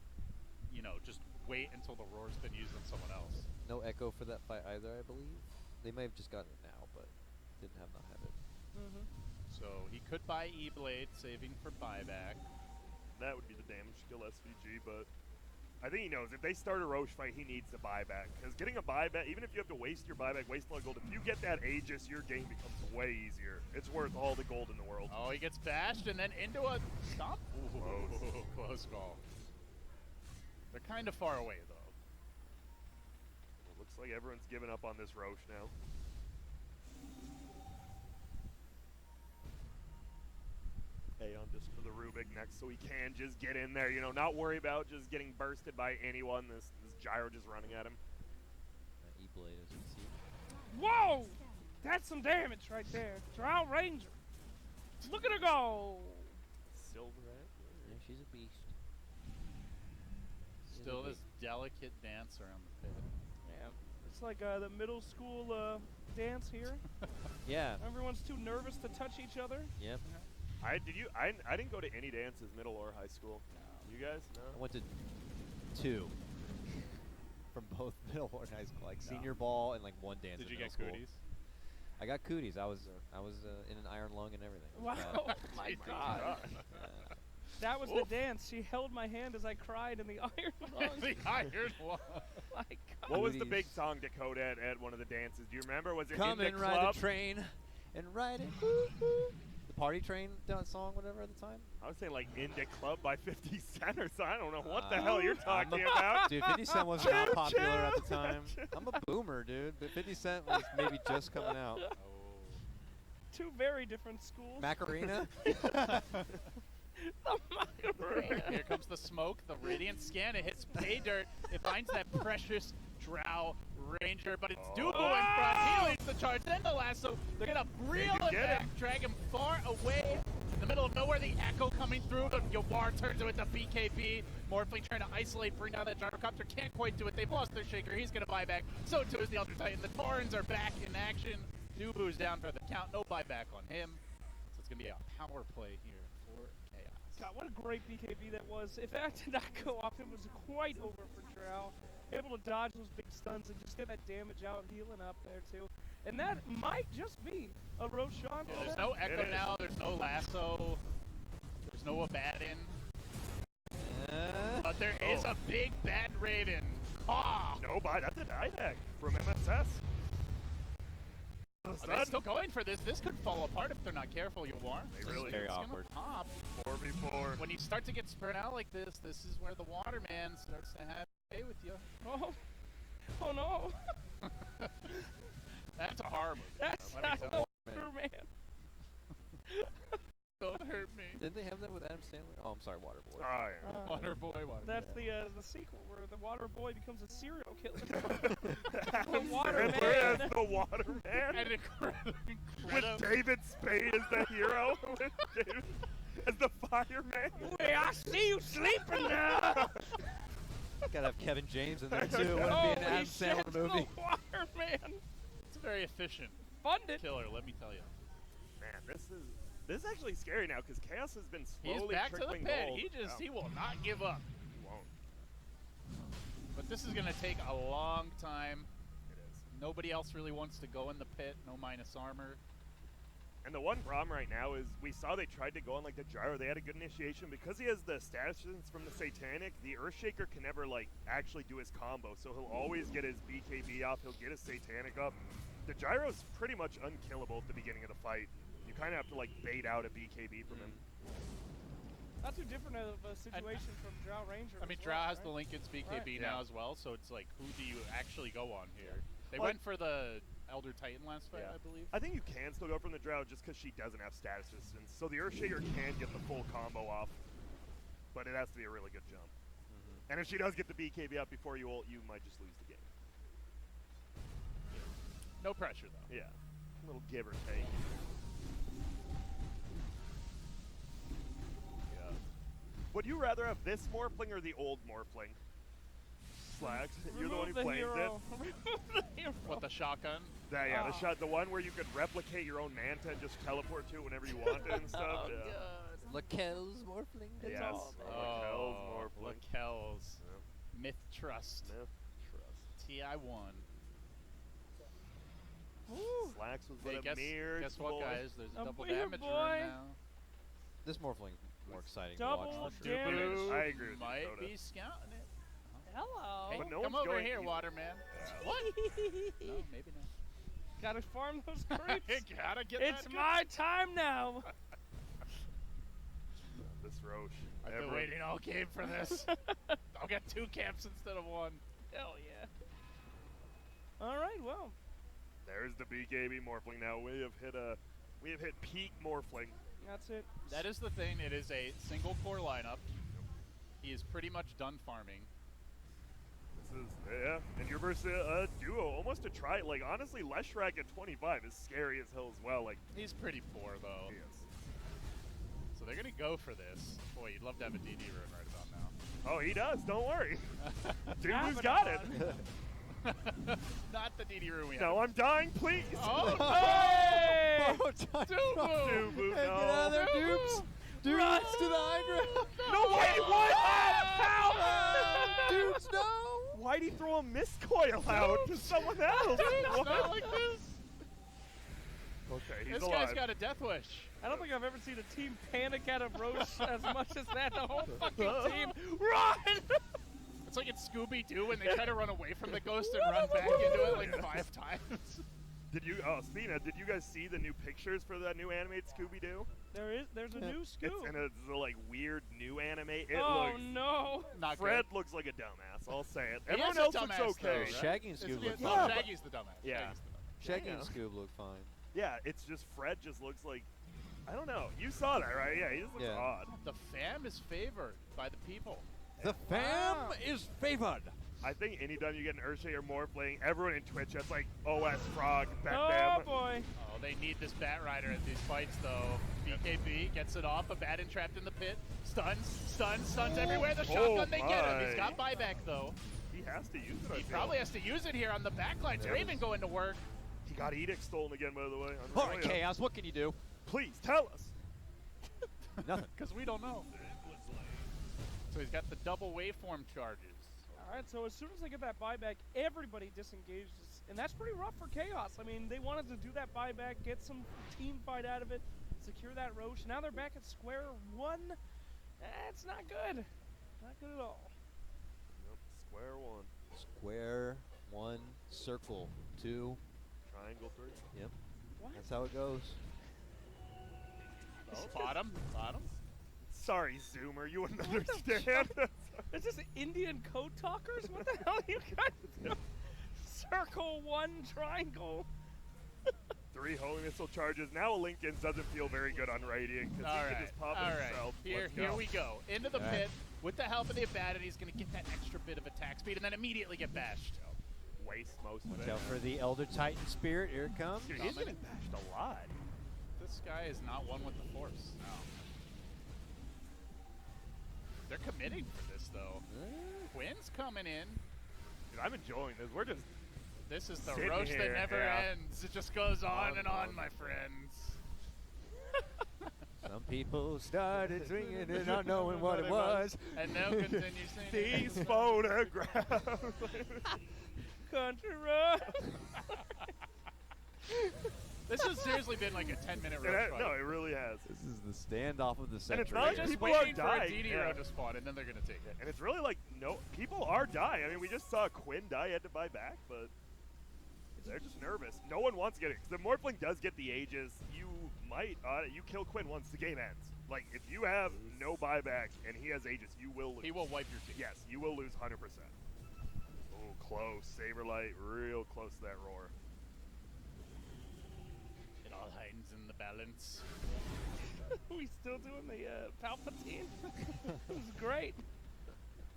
you know, just wait until the roar's been used on someone else. No echo for that fight either, I believe. They may have just gotten it now, but didn't have not have it. So he could buy E-Blade, saving for buyback. That would be the damage to kill SVG, but I think he knows if they start a Roche fight, he needs to buyback. Because getting a buyback, even if you have to waste your buyback, waste a lot of gold, if you get that Aegis, your game becomes way easier. It's worth all the gold in the world. Oh, he gets bashed and then into a stomp. Close. Close call. They're kind of far away, though. It looks like everyone's given up on this Roche now. Aeon just for the Rubik next so he can just get in there, you know, not worry about just getting bursted by anyone. This gyro just running at him. E-Blade, as you can see. Whoa! That's some damage right there. Drow Ranger. Look at her go! Silverette. Yeah, she's a beast. Still this delicate dance around the pit. Yeah. It's like the middle school dance here. Yeah. Everyone's too nervous to touch each other. Yep. I didn't go to any dances, middle or high school. You guys? I No. went to 2 from both middle or high school, like senior ball and like one dance. Did in you middle get school. cooties? I got cooties. I was in an iron lung and everything. It was Wow. bad. Oh my Jesus god. Yeah. That was the dance. She held my hand as I cried in the iron lung. The iron lung. My God. What was the Booties. big song Dakota at one of the dances? Do you remember? Was it Come in and the ride club? the train and ride it. The party train song, whatever at the time. I was saying like In the Club by 50 Cent or so. I don't know what the hell you're talking about. Dude, 50 Cent was not Chill, popular at the chill, time. I'm a boomer, dude, but 50 Cent was maybe just coming out. Two very different schools. Macarena? The Macarena. Here comes the smoke, the radiant scan. It hits pay dirt. It finds that precious Drow Ranger, but it's Dubu in front. He leads the charge. Then the lasso. They're gonna reel you it get back, him? drag him far away. In the middle of nowhere, the echo coming through, but Yawar turns it with the BKB. Morphling trying to isolate, bring down that gyrocopter. Can't quite do it. They've lost their shaker. He's gonna buy back. So too is the Elder Titan. The Taurens are back in action. Dubu's down for the count. No buyback on him. So it's gonna be a power play here for Chaos. God, what a great BKB that was. If that did not go off, it was quite over for Drow. Able to dodge those big stuns and just get that damage out, healing up there too. And that might just be a Roshan. Yeah, there's no echo now. There's no lasso. There's no Abaddon. But there is a big bad Raiden. Ah! No, but that's a die deck from MSS. Are they still going for this? This could fall apart if they're not careful, Yawar. They really Very It's gonna awkward. pop. 4v4. When you start to get spread out like this is where the Waterman starts to have a way with you. Oh no. That's a horror movie. That's Let me not tell the you. Waterman. Don't hurt me. Didn't they have that with Adam Sandler? Oh, I'm sorry, Waterboy. Oh, yeah. Water boy, water That's boy. the sequel where the water boy becomes a serial killer. Adam Water Sandler Man. as the Water Man. And incredible. With David Spade as the hero. With David as the fireman. Hey, I see you sleeping now. Gotta have Kevin James in there too. Wouldn't be an Adam Sandler movie. The Waterman. It's a very efficient Funded. killer, let me tell you. Man, this is actually scary now because Chaos has been He's slowly back to the trickling pit. gold. He will not give up. He won't. But this is gonna take a long time. It is. Nobody else really wants to go in the pit. No minus armor. And the one problem right now is we saw they tried to go on like the gyro. They had a good initiation because he has the statuses from the Satanic. The Earthshaker can never like actually do his combo, so he'll always get his BKB up. He'll get his Satanic up. The gyro's pretty much unkillable at the beginning of the fight. You kind of have to like bait out a BKB from him. Not too different of a situation from Drow Ranger. I mean, as Drow well, has right? the Lincoln's BKB Right. now Yeah. as well, so it's like, who do you actually go on here? They Well, went for the Elder Titan last fight, Yeah. I believe. I think you can still go from the Drow just because she doesn't have status resistance. So the Earthshaker can get the full combo off, but it has to be a really good jump. And if she does get the BKB up before you ult, you might just lose the game. No pressure, though. Yeah, a little give or take. Yeah. Would you rather have this Morphling or the old Morphling? Slacks, you're the one who Remove plays it. hero. Remove the hero. What, the shotgun? Yeah, the Oh. shot, the one where you could replicate your own Manta and just teleport to it whenever you want it and stuff. Yeah. Lakel's Morphling. That's Yes. all, man. Lakel's Morphling. Lakel's. Myth Trust. Myth Trust. TI1. Ooh. Slacks was Hey, but a mere guess what, boy. guys? There's a A double weird damage boy. rune now. This Morphling's more exciting Double to watch for sure. damage. Dubu. I agree with you, Might Dakota. be scouting it. Hello. Hey, But no come one's over going here, evil. Waterman. What? No, maybe not. Gotta farm those creeps. Gotta get It's that good- my time now. This Roche. I've been Everett. waiting all game for this. I'll get 2 camps instead of 1. Hell yeah. All right, well. There's the BKB Morphling. Now we have hit peak Morphling. That's it. That is the thing. It is a single core lineup. He is pretty much done farming. This is and you're versus a duo, almost a try. Like honestly, Leshrak at 25 is scary as hell as well. Like He's pretty poor though. he is. So they're gonna go for this. Boy, you'd love to have a DD run right about now. Oh, he does. Don't worry. Dubu's Abaddon. got it. Not the DD room we have. No, I'm dying, please. Oh! Hey! Dubu! Dubu, Hey, no. get out of there, Dupes! Dupes to the high ground! No, wait, what? Dupes, no! Why'd he throw a miscoil out to someone else? It's What? not like this. Okay, he's This alive. guy's got a death wish. I don't think I've ever seen a team panic at a Roche as much as that. The whole fucking team, run! It's like in Scooby-Doo when they try to run away from the ghost and run back into it like 5 times. Did you, Spina, did you guys see the new pictures for that new animated Scooby-Doo? There's a new It's Scoob. in a like weird new anime. It Oh looks, no! Not Fred good. looks like a dumbass, I'll say it. He Everyone is a else looks dumbass, okay. though, right? Shaggy and Isn't Scoob he- look no, fine. Shaggy's the dumbass. Yeah. Shaggy's the dumbass. Shaggy Yeah. and Scoob look fine. Yeah, it's just Fred just looks like, I don't know. You saw that, right? Yeah, he just looks Yeah. odd. The fam is favored by the people. The fam is favored. I think anytime you get an Urshay or Morphling, everyone in Twitch that's like OS Frog, bet Oh them. boy! Oh, they need this Bat Rider at these fights, though. BKB gets it off. A bat entrapped in the pit. Stuns everywhere. The shotgun, they get him. He's my. got buyback, though. He has to use it, I He feel. probably has to use it here on the backline. Yeah. Draven going to work. He got Edict stolen again, by the way. All right, Chaos, what can you do? Please, tell us. Nothing. Because we don't know. So he's got the double waveform charges. All right, so as soon as they get that buyback, everybody disengages, and that's pretty rough for Chaos. I mean, they wanted to do that buyback, get some team fight out of it, secure that Roche. Now they're back at square one. That's not good. Not good at all. Yep, square one. Square, 1, circle, 2. Triangle 3. Yep. What? That's how it goes. Oh, bottom. Sorry, Zoomer, you wouldn't understand. Is this Indian code talkers? What the hell are you guys doing? Circle 1, triangle. 3 Holy Missile charges. Now a Lincoln doesn't feel very good on Radiant because All he right. can just pop All it right. himself. Here Let's go. we go. Into the All right. pit with the help of the Abaddon. He's going to get that extra bit of attack speed and then immediately get bashed. Waste most of Watch it. out for the Elder Titan Spirit. Here it comes. Dude, he's getting bashed a lot. This guy is not one with the Force. No. They're committing for this, though. Quinn's coming in. Dude, I'm enjoying this. We're just This is the Sitting roast that here, never yeah. ends. It just goes on and on, on. my friends. Some people started drinking and not knowing what it was. And now continue singing. these photographs. Country road. This has seriously been like a 10-minute roast fight. No, it really has. This is the standoff of the And century. it's not Just people waiting are for a dying, DD yeah. round to spawn, and then they're going to take it. And it's really like, no, people are dying. I mean, we just saw Quinn die, he had to buy back, but they're just nervous. No one wants to get it. 'Cause the Morphling does get the Aegis. You might, you kill Quinn once the game ends. Like, if you have no buyback and he has Aegis, you will lose. He will wipe your team. Yes, you will lose 100%. Oh, close. Saberlight, real close to that roar. It all hangs in the balance. We still doing the Palpatine? This is great.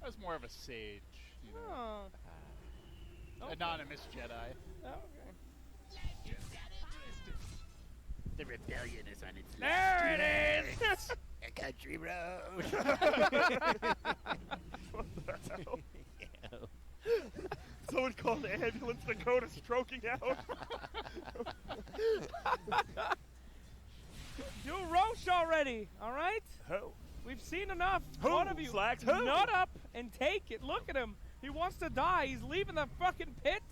That was more of a sage, you know. Oh. Okay. Anonymous Jedi. Okay. The rebellion is on its There it is. A country road. What the hell? Someone called the ambulance. Dakota stroking out. Do Roche already, all right? Who? We've seen enough. Who? One of you, Slacks who? nut up and take it. Look at him. He wants to die. He's leaving the fucking pit.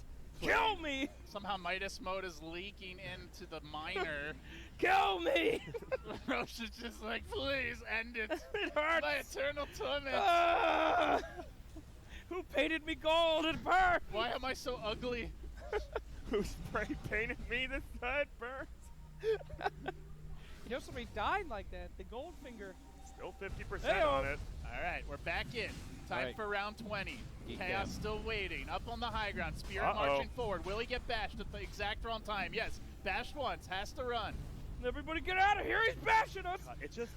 Kill me. Somehow Midas mode is leaking into the miner. Kill me. Roche is just like, please end it. It hurts. My eternal torment. Ah! Who painted me gold? It burns. Why am I so ugly? Who spray painted me this side burns? You know somebody died like that. The Goldfinger. Still 50% Hey-o. on it. All right, we're back in. Time All right. for round 20. Geek Chaos down. still waiting. Up on the high ground. Spirit Uh-oh. marching forward. Will he get bashed at the exact wrong time? Yes. Bashed once. Has to run. Everybody get out of here. He's bashing us. It just,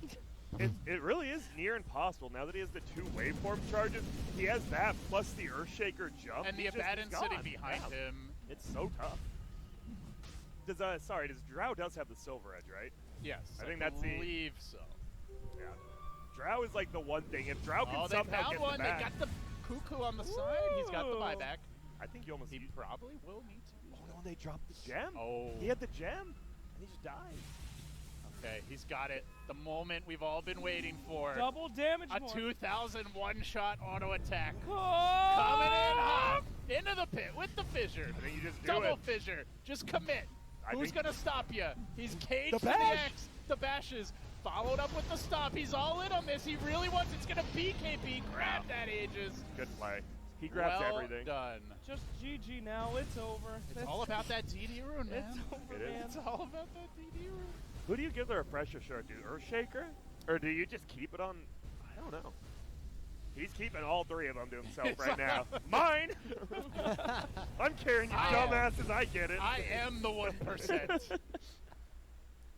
it really is near impossible. Now that he has the 2 waveform charges, he has that plus the Earthshaker jump. And the he's just Abaddon gone. sitting behind Yeah. him. It's so tough. Does Drow does have the Silver Edge, right? Yes. I think that's the- believe so. Yeah. Drow is like the one thing. If Drow can Oh, they somehow found get one. the They back, got the cuckoo on the side. He's got the Ooh. buyback. I think you almost. He probably will need to. Oh no, they dropped the gem. Oh. He had the gem, and he just died. Okay, he's got it. The moment we've all been waiting for. Double damage. A more. 2001 shot auto attack. Oh! Coming in hot. Into the pit with the fissure. I think you just do Double it. fissure. Just commit. Who's think gonna stop you? He's caged The to the bash! X. The bashes. Followed up with the stop. He's all in on this. He really wants. It's gonna be KP. Grab that, Aegis. good play. He grabs well everything. done. Just GG now. It's over. It's all about that DD rune, man. It's over, It is. man. It's all about that DD rune. Who do you give the refresher shirt to? Earthshaker? Or do you just keep it on? I don't know. He's keeping all three of them to himself right now. Mine! I'm carrying you I am. dumbasses, I get it. I am the 1%.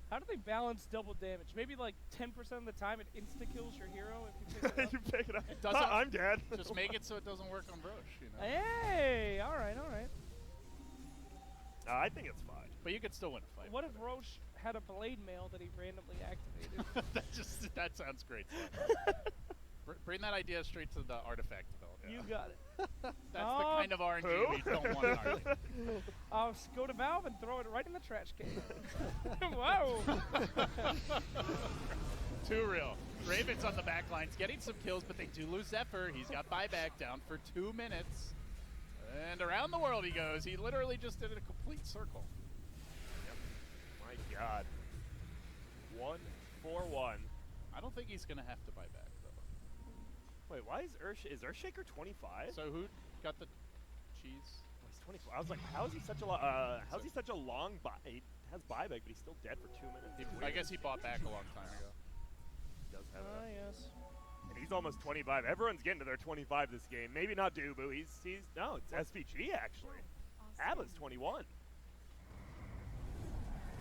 How do they balance double damage? Maybe like 10% of the time it insta-kills your hero if you pick it up. You pick it up. It doesn't- I'm dead. Just make it so it doesn't work on Roche, you know. Hey! Alright, alright. I think it's fine. But you could still win a fight. What if Roche had a blade mail that he randomly activated? that sounds great. Bring that idea straight to the artifact developer. You got it. That's the Oh. kind of RNG Who? we don't want in our league. Go to Valve and throw it right in the trash can. Whoa! Too real. Raven's on the back lines, getting some kills, but they do lose Zephyr. He's got buyback down for 2 minutes. And around the world he goes. He literally just did a complete circle. My God. 1-4-1. I don't think he's going to have to buy back, though. Wait, why is Earthshaker 25? So who got the cheese? Oh, he's 24. I was like, how is he such a how's he such a long buy? He has buyback, but he's still dead for 2 minutes. It's I weird. guess he bought back a long time ago. He does have that. Yes. And he's almost 25. Everyone's getting to their 25 this game. Maybe not Dubu. He's no, it's SVG actually. Abba's 21.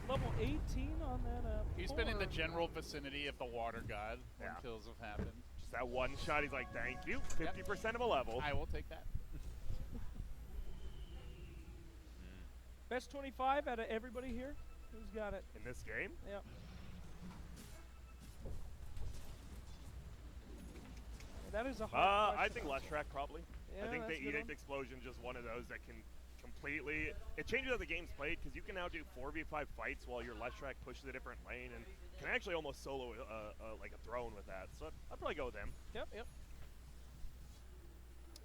Level 18 on that. He's been in the board. general vicinity of the water god when Yeah. kills have happened. Just that one shot. He's like, thank you. 50% of a level. I will take that. Best 25 out of everybody here. Who's got it? In this game. Yep. That is a hard I question. think Leshrac probably. Yeah, I think the that's a good Edict one. Explosion just one of those that can completely. It changes how the game's played because you can now do 4v5 fights while your Leshrac pushes a different lane and can actually almost solo like a throne with that. So I'd probably go with them. Yep, yep.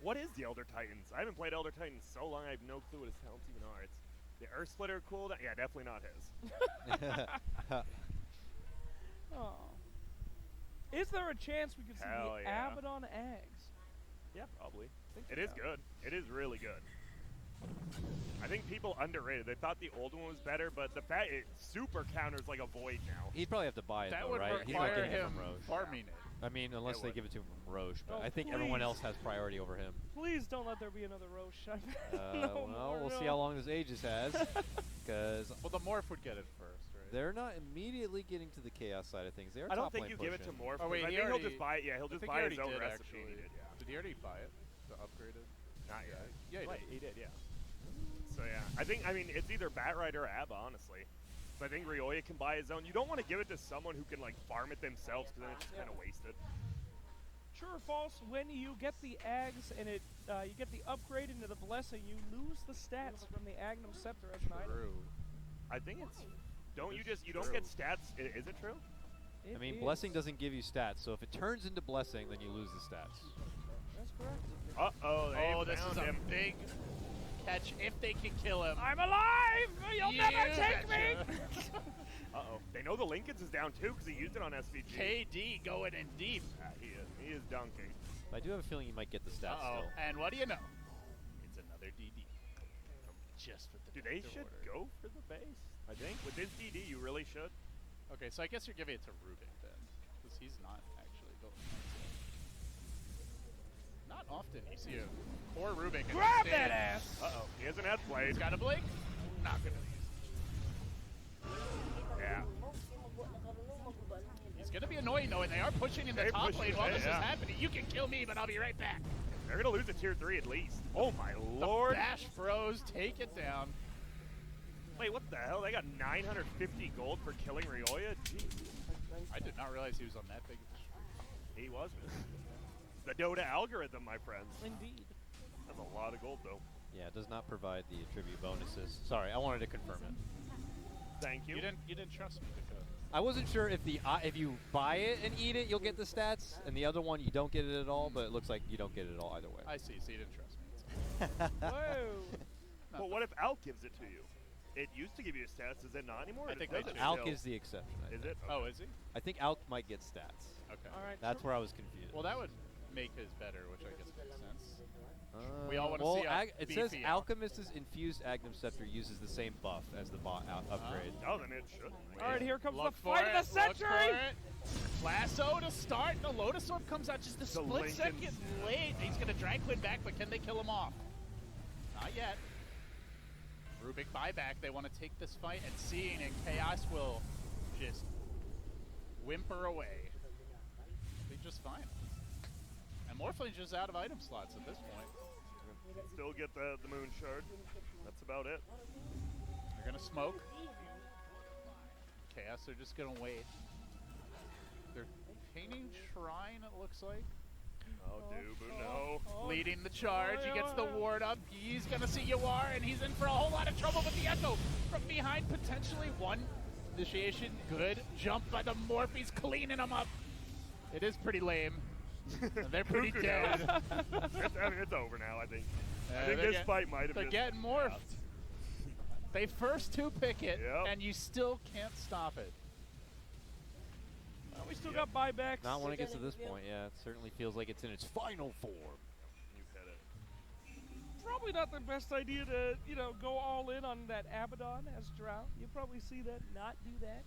What is the Elder Titans? I haven't played Elder Titans so long. I have no clue what his talents even are. It's the Earth Splitter cooldown. Yeah, definitely not his. Oh. Is there a chance we could see Hell the yeah. Abaddon Ags? Yeah, probably. Think It is about good. It is really good. I think people underrated. They thought the old one was better, but the fact it super counters like a void now. He'd probably have to buy it That though, would right? He's not require getting it him from Roche. farming it. I mean, unless they would. give it to him from Roche, but Oh, I think everyone please. else has priority over him. Please don't let there be another Roche. No well, more, we'll see no. how long this Aegis has, because Well, the Morph would get it first, right? they're not immediately getting to the Chaos side of things. They are I don't top think lane you give it to pushing. Morph. Oh, wait, I he think he'll already- just buy it. Yeah, he'll I just think buy he his already own did, recipe. actually. He did, yeah. Did he already buy it? The upgraded? Not yet. Yeah, he Right, did. he did, yeah. So yeah, I mean, it's either Batright or Abba, honestly. So I think Ryoya can buy his own. You don't want to give it to someone who can like farm it themselves because then it's just kind of wasted. True or false? When you get the Ags and you get the upgrade into the Blessing, you lose the stats from the Agnum Scepter as an item. True. I think it's. Don't you It's just you don't true. get stats? Is it true? It I mean, is. Blessing doesn't give you stats, so if it turns into Blessing, then you lose the stats. That's correct. Oh, they Oh, this is found a him. big catch if they can kill him. I'm alive! You'll never You take me! betcha. They know the Lincolns is down too because he used it on SVG. KD going in deep. He is. He is dunking. But I do have a feeling you might get the stats Uh-oh. still. And what do you know? It's another DD. Just with the Dude, they Nectar should order. go for the base. I think with this DD, you really should. Okay, so I guess you're giving it to Rubik then, because he's not actually going. Not often you see a core Rubik. in Grab this that stage. ass! Uh-oh, he hasn't had He's blade. got a blink. Not gonna use Yeah. it. He's gonna be annoying though, and they are pushing in the They're top pushing lane while it, this yeah. is happening. You can kill me, but I'll be right back. They're gonna lose a tier 3 at least. Oh my The lord. Bash Bros take it down. Wait, what the hell? They got 950 gold for killing Ryoya? Jeez. I did not realize he was on that big of a streak. He wasn't. The Dota algorithm, my friends. Indeed. That's a lot of gold, though. Yeah, it does not provide the attribute bonuses. Sorry, I wanted to confirm it. Thank you. You didn't trust me, Dakota. I wasn't sure if if you buy it and eat it, you'll get the stats, and the other one you don't get it at all. But it looks like you don't get it at all either way. I see, so you didn't trust me. Whoa! But what if Al gives it to you? It used to give you stats. Is it not anymore? I think they does it changed. Alk still? is the exception. I Is think. it? Oh, is he? I think Alk might get stats. Okay. All right. That's where I was confused. Well, that would make his better, which I guess makes sense. We all wanna well, see a it says beefy Alk. Alchemist's infused Agnum Scepter uses the same buff as the upgrade. Oh, then it should. All right, here comes Look the for fight of the it, look century. for it. Lasso to start. The Lotus Orb comes out just a split Lincoln. second late. He's going to drag Quinn back, but can they kill him off? Not yet. Rubik buyback. They want to take this fight, and seeing it, Chaos will just whimper away. Be just fine. And Morphling just out of item slots at this point. Still get the moon shard. That's about it. They're going to smoke. Chaos are just going to wait. They're painting Shrine, it looks like. Oh, Dubu, no. Leading the charge, he gets the ward up, he's gonna see Yawar, and he's in for a whole lot of trouble with the Echo. From behind, potentially one initiation, good jump by the Morphe's, cleaning him up. It is pretty lame. They're pretty Cuckoo dead. now. It's over now, I think. I think they're this get- fight might have They're just... getting morphed. They first two pick it, Yep. and you still can't stop it. We still got buybacks. Not when it gets to this point, yeah. It certainly feels like it's in its final form. You hit it. Probably not the best idea to, go all in on that Abaddon as Drow. You probably see that not do that.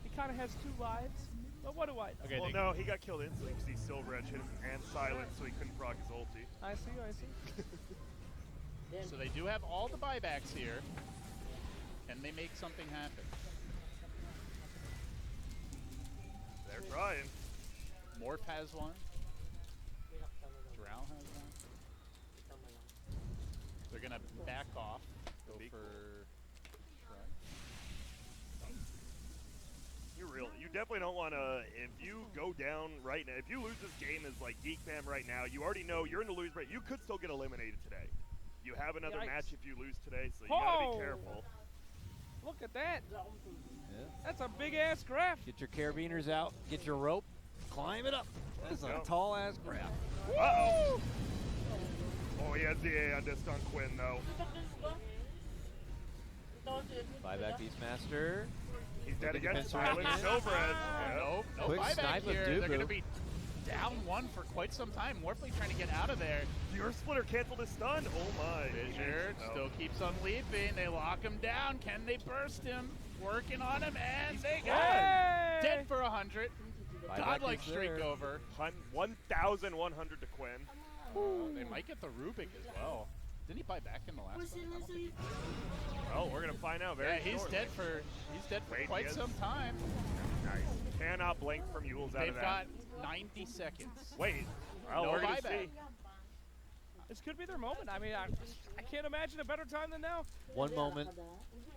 He kind of has 2 lives. But what do I know? Okay, Well, no, he got killed instantly because he Silver Edge hit him and silent, so he couldn't proc his ulti. I see. So they do have all the buybacks here. Can they make something happen? They're trying. Morph has one. Drow has one. They're gonna back off. Go Be for Shrine. You definitely don't want to, if you go down right now, if you lose this game as like Geek Fam right now, you already know you're in the lose rate. You could still get eliminated today. You have another Yikes. match if you lose today, so you gotta Oh! be careful. Look at that. Yeah. That's a big ass graph. Get your carabiners out, get your rope, climb it up. That's a Yep. tall ass graph. Uh-oh. Oh, he has the A on this on Quinn, though. Buyback Beastmaster. He's dead Looking again. defense Silent around. Silver Edge. Yeah. Nope, no Quick buyback snipe of here. They're gonna Dubu. be down one for quite some time. Morphling trying to get out of there. Your splitter canceled his stun. Oh my. Fissure Oh. still keeps on leaping. They lock him down. Can they burst him? Working on him, and they got him. Hey! Dead for 100. Buyback Godlike is streak there. over. 1,100 to Quinn. They might get the Rubik as well. Didn't he buy back in the last one? I don't think he did. Oh, we're gonna find out very Yeah, he's shortly. dead for Wait, quite yes. some time. Nice. Cannot blink from Yules out They've of that. got 90 seconds. Wait. Well, No we're gonna buyback. see. This could be their moment. I mean, I can't imagine a better time than now. One moment.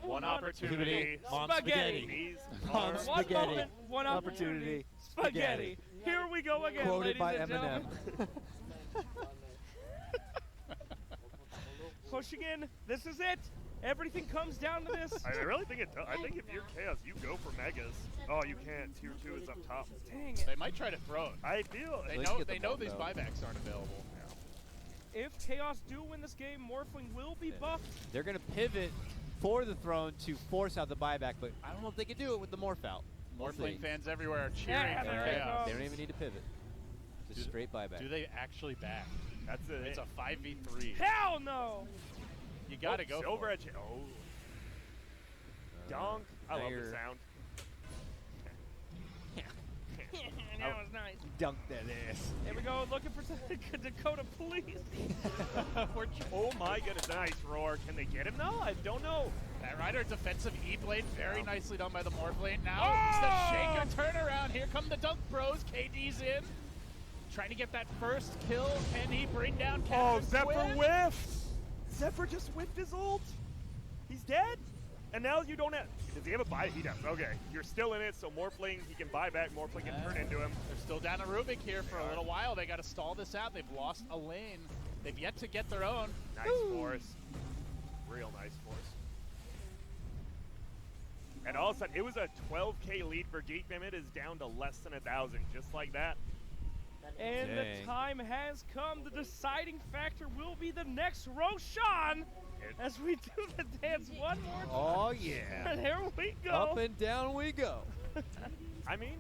One opportunity. Mom Spaghetti. These Mom are One Spaghetti. moment, one opportunity. Spaghetti. Here we go again, Quoted ladies by and Eminem. gentlemen. Pushing in. This is it. Everything comes down to this. I really think it does. I think if you're Chaos, you go for Megas. Oh, you can't. Tier 2 is up top. Dang it. They might try to throw it. I feel... They least know get the they know ball, these though. buybacks aren't available. If Chaos do win this game, Morphling will be buffed. They're going to pivot for the throne to force out the buyback, but I don't know if they can do it with the morph out. We'll see. Morphling fans everywhere are cheering Yeah, for there it Chaos. goes. They don't even need to pivot. Just Do- straight buyback. Do they actually back? That's it. It's a 5v3. Hell no. You gotta go Silver for it. Edge. Oh. Donk. I now love the you're- sound. That was nice. Dunk that ass. There we go. Looking for Dakota, please. Oh my goodness. Nice roar. Can they get him now? I don't know. That Rider defensive E-Blade, very Yeah. nicely done by the Morphling. Now Oh! it's the Shaker turnaround. Here come the Dunk Bros. KD's in. Trying to get that first kill. Can he bring down Oh, Captain Zephyr Quinn? whiffed. Zephyr just whiffed his ult. He's dead. And now you don't have... Does he have a buy? He does. Okay. You're still in it, so Morphling, he can buy back. Morphling can turn into him. They're still down to Rubik here for a little while. They got to stall this out. They've lost a lane. They've yet to get their own. Nice force. Real nice force. And all of a sudden, it was a 12K lead for Geek Fam. It is down to less than 1,000, just like that. And the Dang. time has come. The deciding factor will be the next Roshan. as we do the dance one more time. Oh yeah. And here we go. Up and down we go. I mean,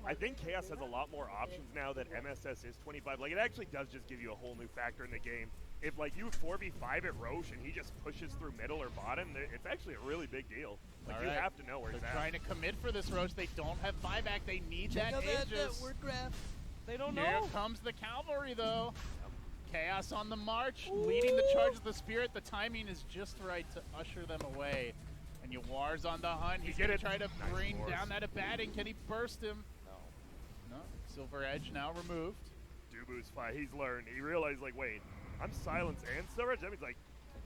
I think Chaos has a lot more options now that MSS is 25. Like, it actually does just give you a whole new factor in the game. If, like, you 4v5 at Roche and he just pushes through middle or bottom, it's actually a really big deal. Like, you have to know where he's They're at. trying to commit for this Roche. They don't have buyback. They need that Aegis. They don't know. Here comes the cavalry, though. Chaos on the march, leading the charge of the Spirit. The timing is just right to usher them away. And Yawar's on the hunt. He's going to try to bring down that Abaddon. Can he burst him? No. Silver Edge now removed. Dubu's fight, he's learned. He realized, like, wait, I'm Silence and Silver Edge? That means, like,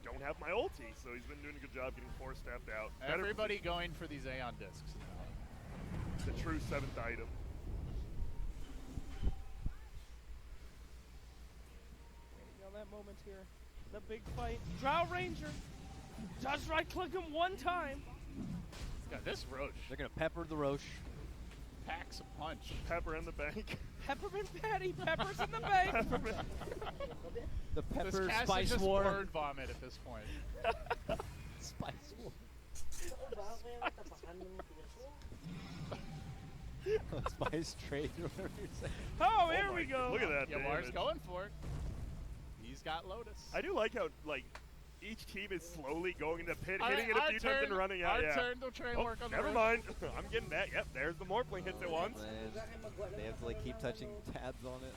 don't have my ulti. So he's been doing a good job getting 4-stepped out. Everybody going for these Aeon discs. The true 7th item. That moment here, the big fight. Drow Ranger does right click him one time. Yeah, this Roche They're gonna pepper the Roche. packs a punch. Pepper in the bank. Peppermint Patty, peppers in the bank. The pepper This cast spice is just war. word vomit at this point. Spice war. Spice trade, or whatever you're saying. Oh, here we go. Look at that Yawar's damage. going for it. He's got Lotus. I do like how, like, each team is slowly going into pit, All hitting right, it a our few times and running out. Our Yeah. turn to try and Oh, work on the never Roche. mind. I'm getting that. Yep, there's the Morphling hits it once. Man, they have to like keep touching tabs on it.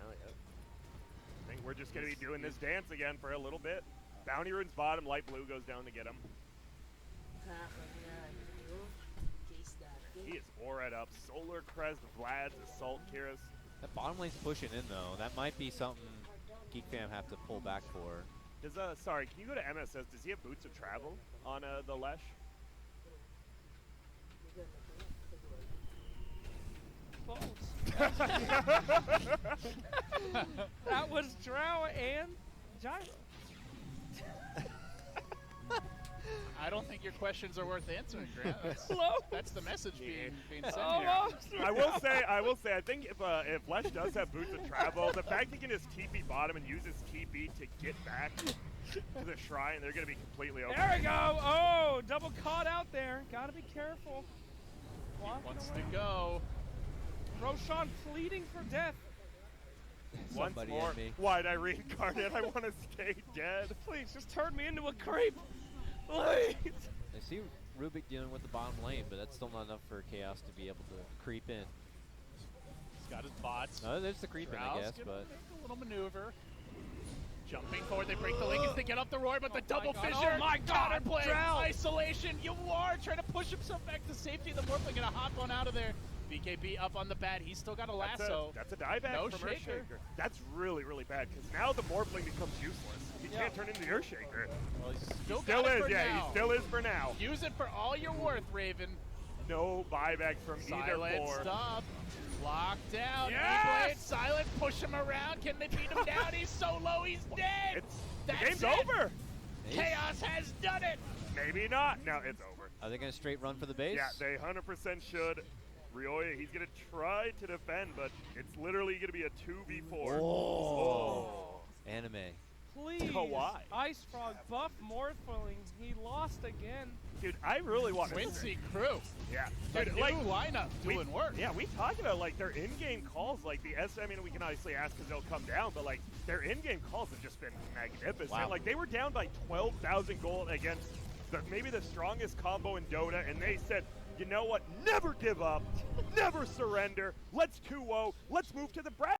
I think we're just going to be doing this dance again for a little bit. Bounty Rune's bottom, light blue goes down to get him. He is Aura'd up. Solar Crest, Vlad's, Assault, Kyrus. That bottom lane's pushing in though. That might be something Geek Fam have to pull back for. Does sorry, can you go to MSS? Does he have Boots of Travel on the Lesh? Close. That was Drow and Gyro. I don't think your questions are worth answering, Grant. Hello? That's the message being sent here. Almost. I will say, I think if Lesh does have Boots of Travel, the fact he can just TP bottom and use his TP to get back to the shrine, they're going to be completely okay. There we go. Oh, double caught out there. Gotta be careful. Walking Wants away. to go. Roshan pleading for death. Once Somebody more, at me. why'd I reincarnate? I want to stay dead. Please, just turn me into a creep. Please. I see Rubik dealing with the bottom lane, but that's still not enough for Chaos to be able to creep in. He's got his bots. No, there's the creep in, I Drow's guess, gonna but make a little maneuver. Jumping forward, they break the linkage to get up the roar, but the double God. fissure. Oh my God, Counterplay, Drow. isolation. Yawar trying to push himself back to safety. The Morphling gonna hop on out of there. BKB up on the bat. He's still got a lasso. That's a dieback No from shaker. Earthshaker. That's really, really bad because now the Morphling becomes useless. He can't turn into Earthshaker. Well, he's still Still got it is, for yeah, now. he still is for now. Use it for all you're worth, Raven. No buyback from either Silent four. stop. Locked down. Yes! Blade, Silent, push him around. Can they beat him down? He's so low, he's dead. The That's game's it. over. Chaos has done it. Maybe not. No, it's over. are they going to straight run for the base? Yeah, they 100% should. Ryoya, he's going to try to defend, but it's literally going to be a 2v4. Oh. Anime. Please. Kawaii. Ice Frog buff Morphling. He lost again. Dude, I really want to Quincy Crew. Yeah. The Dude, new like, lineup doing work. Yeah, we talked about like their in-game calls, like the I mean, we can obviously ask because they'll come down, but like their in-game calls have just been magnificent. Wow. Like they were down by 12,000 gold against maybe the strongest combo in Dota, and they said, you know what? Never give up, never surrender. Let's 2-0. Let's move to the bracket.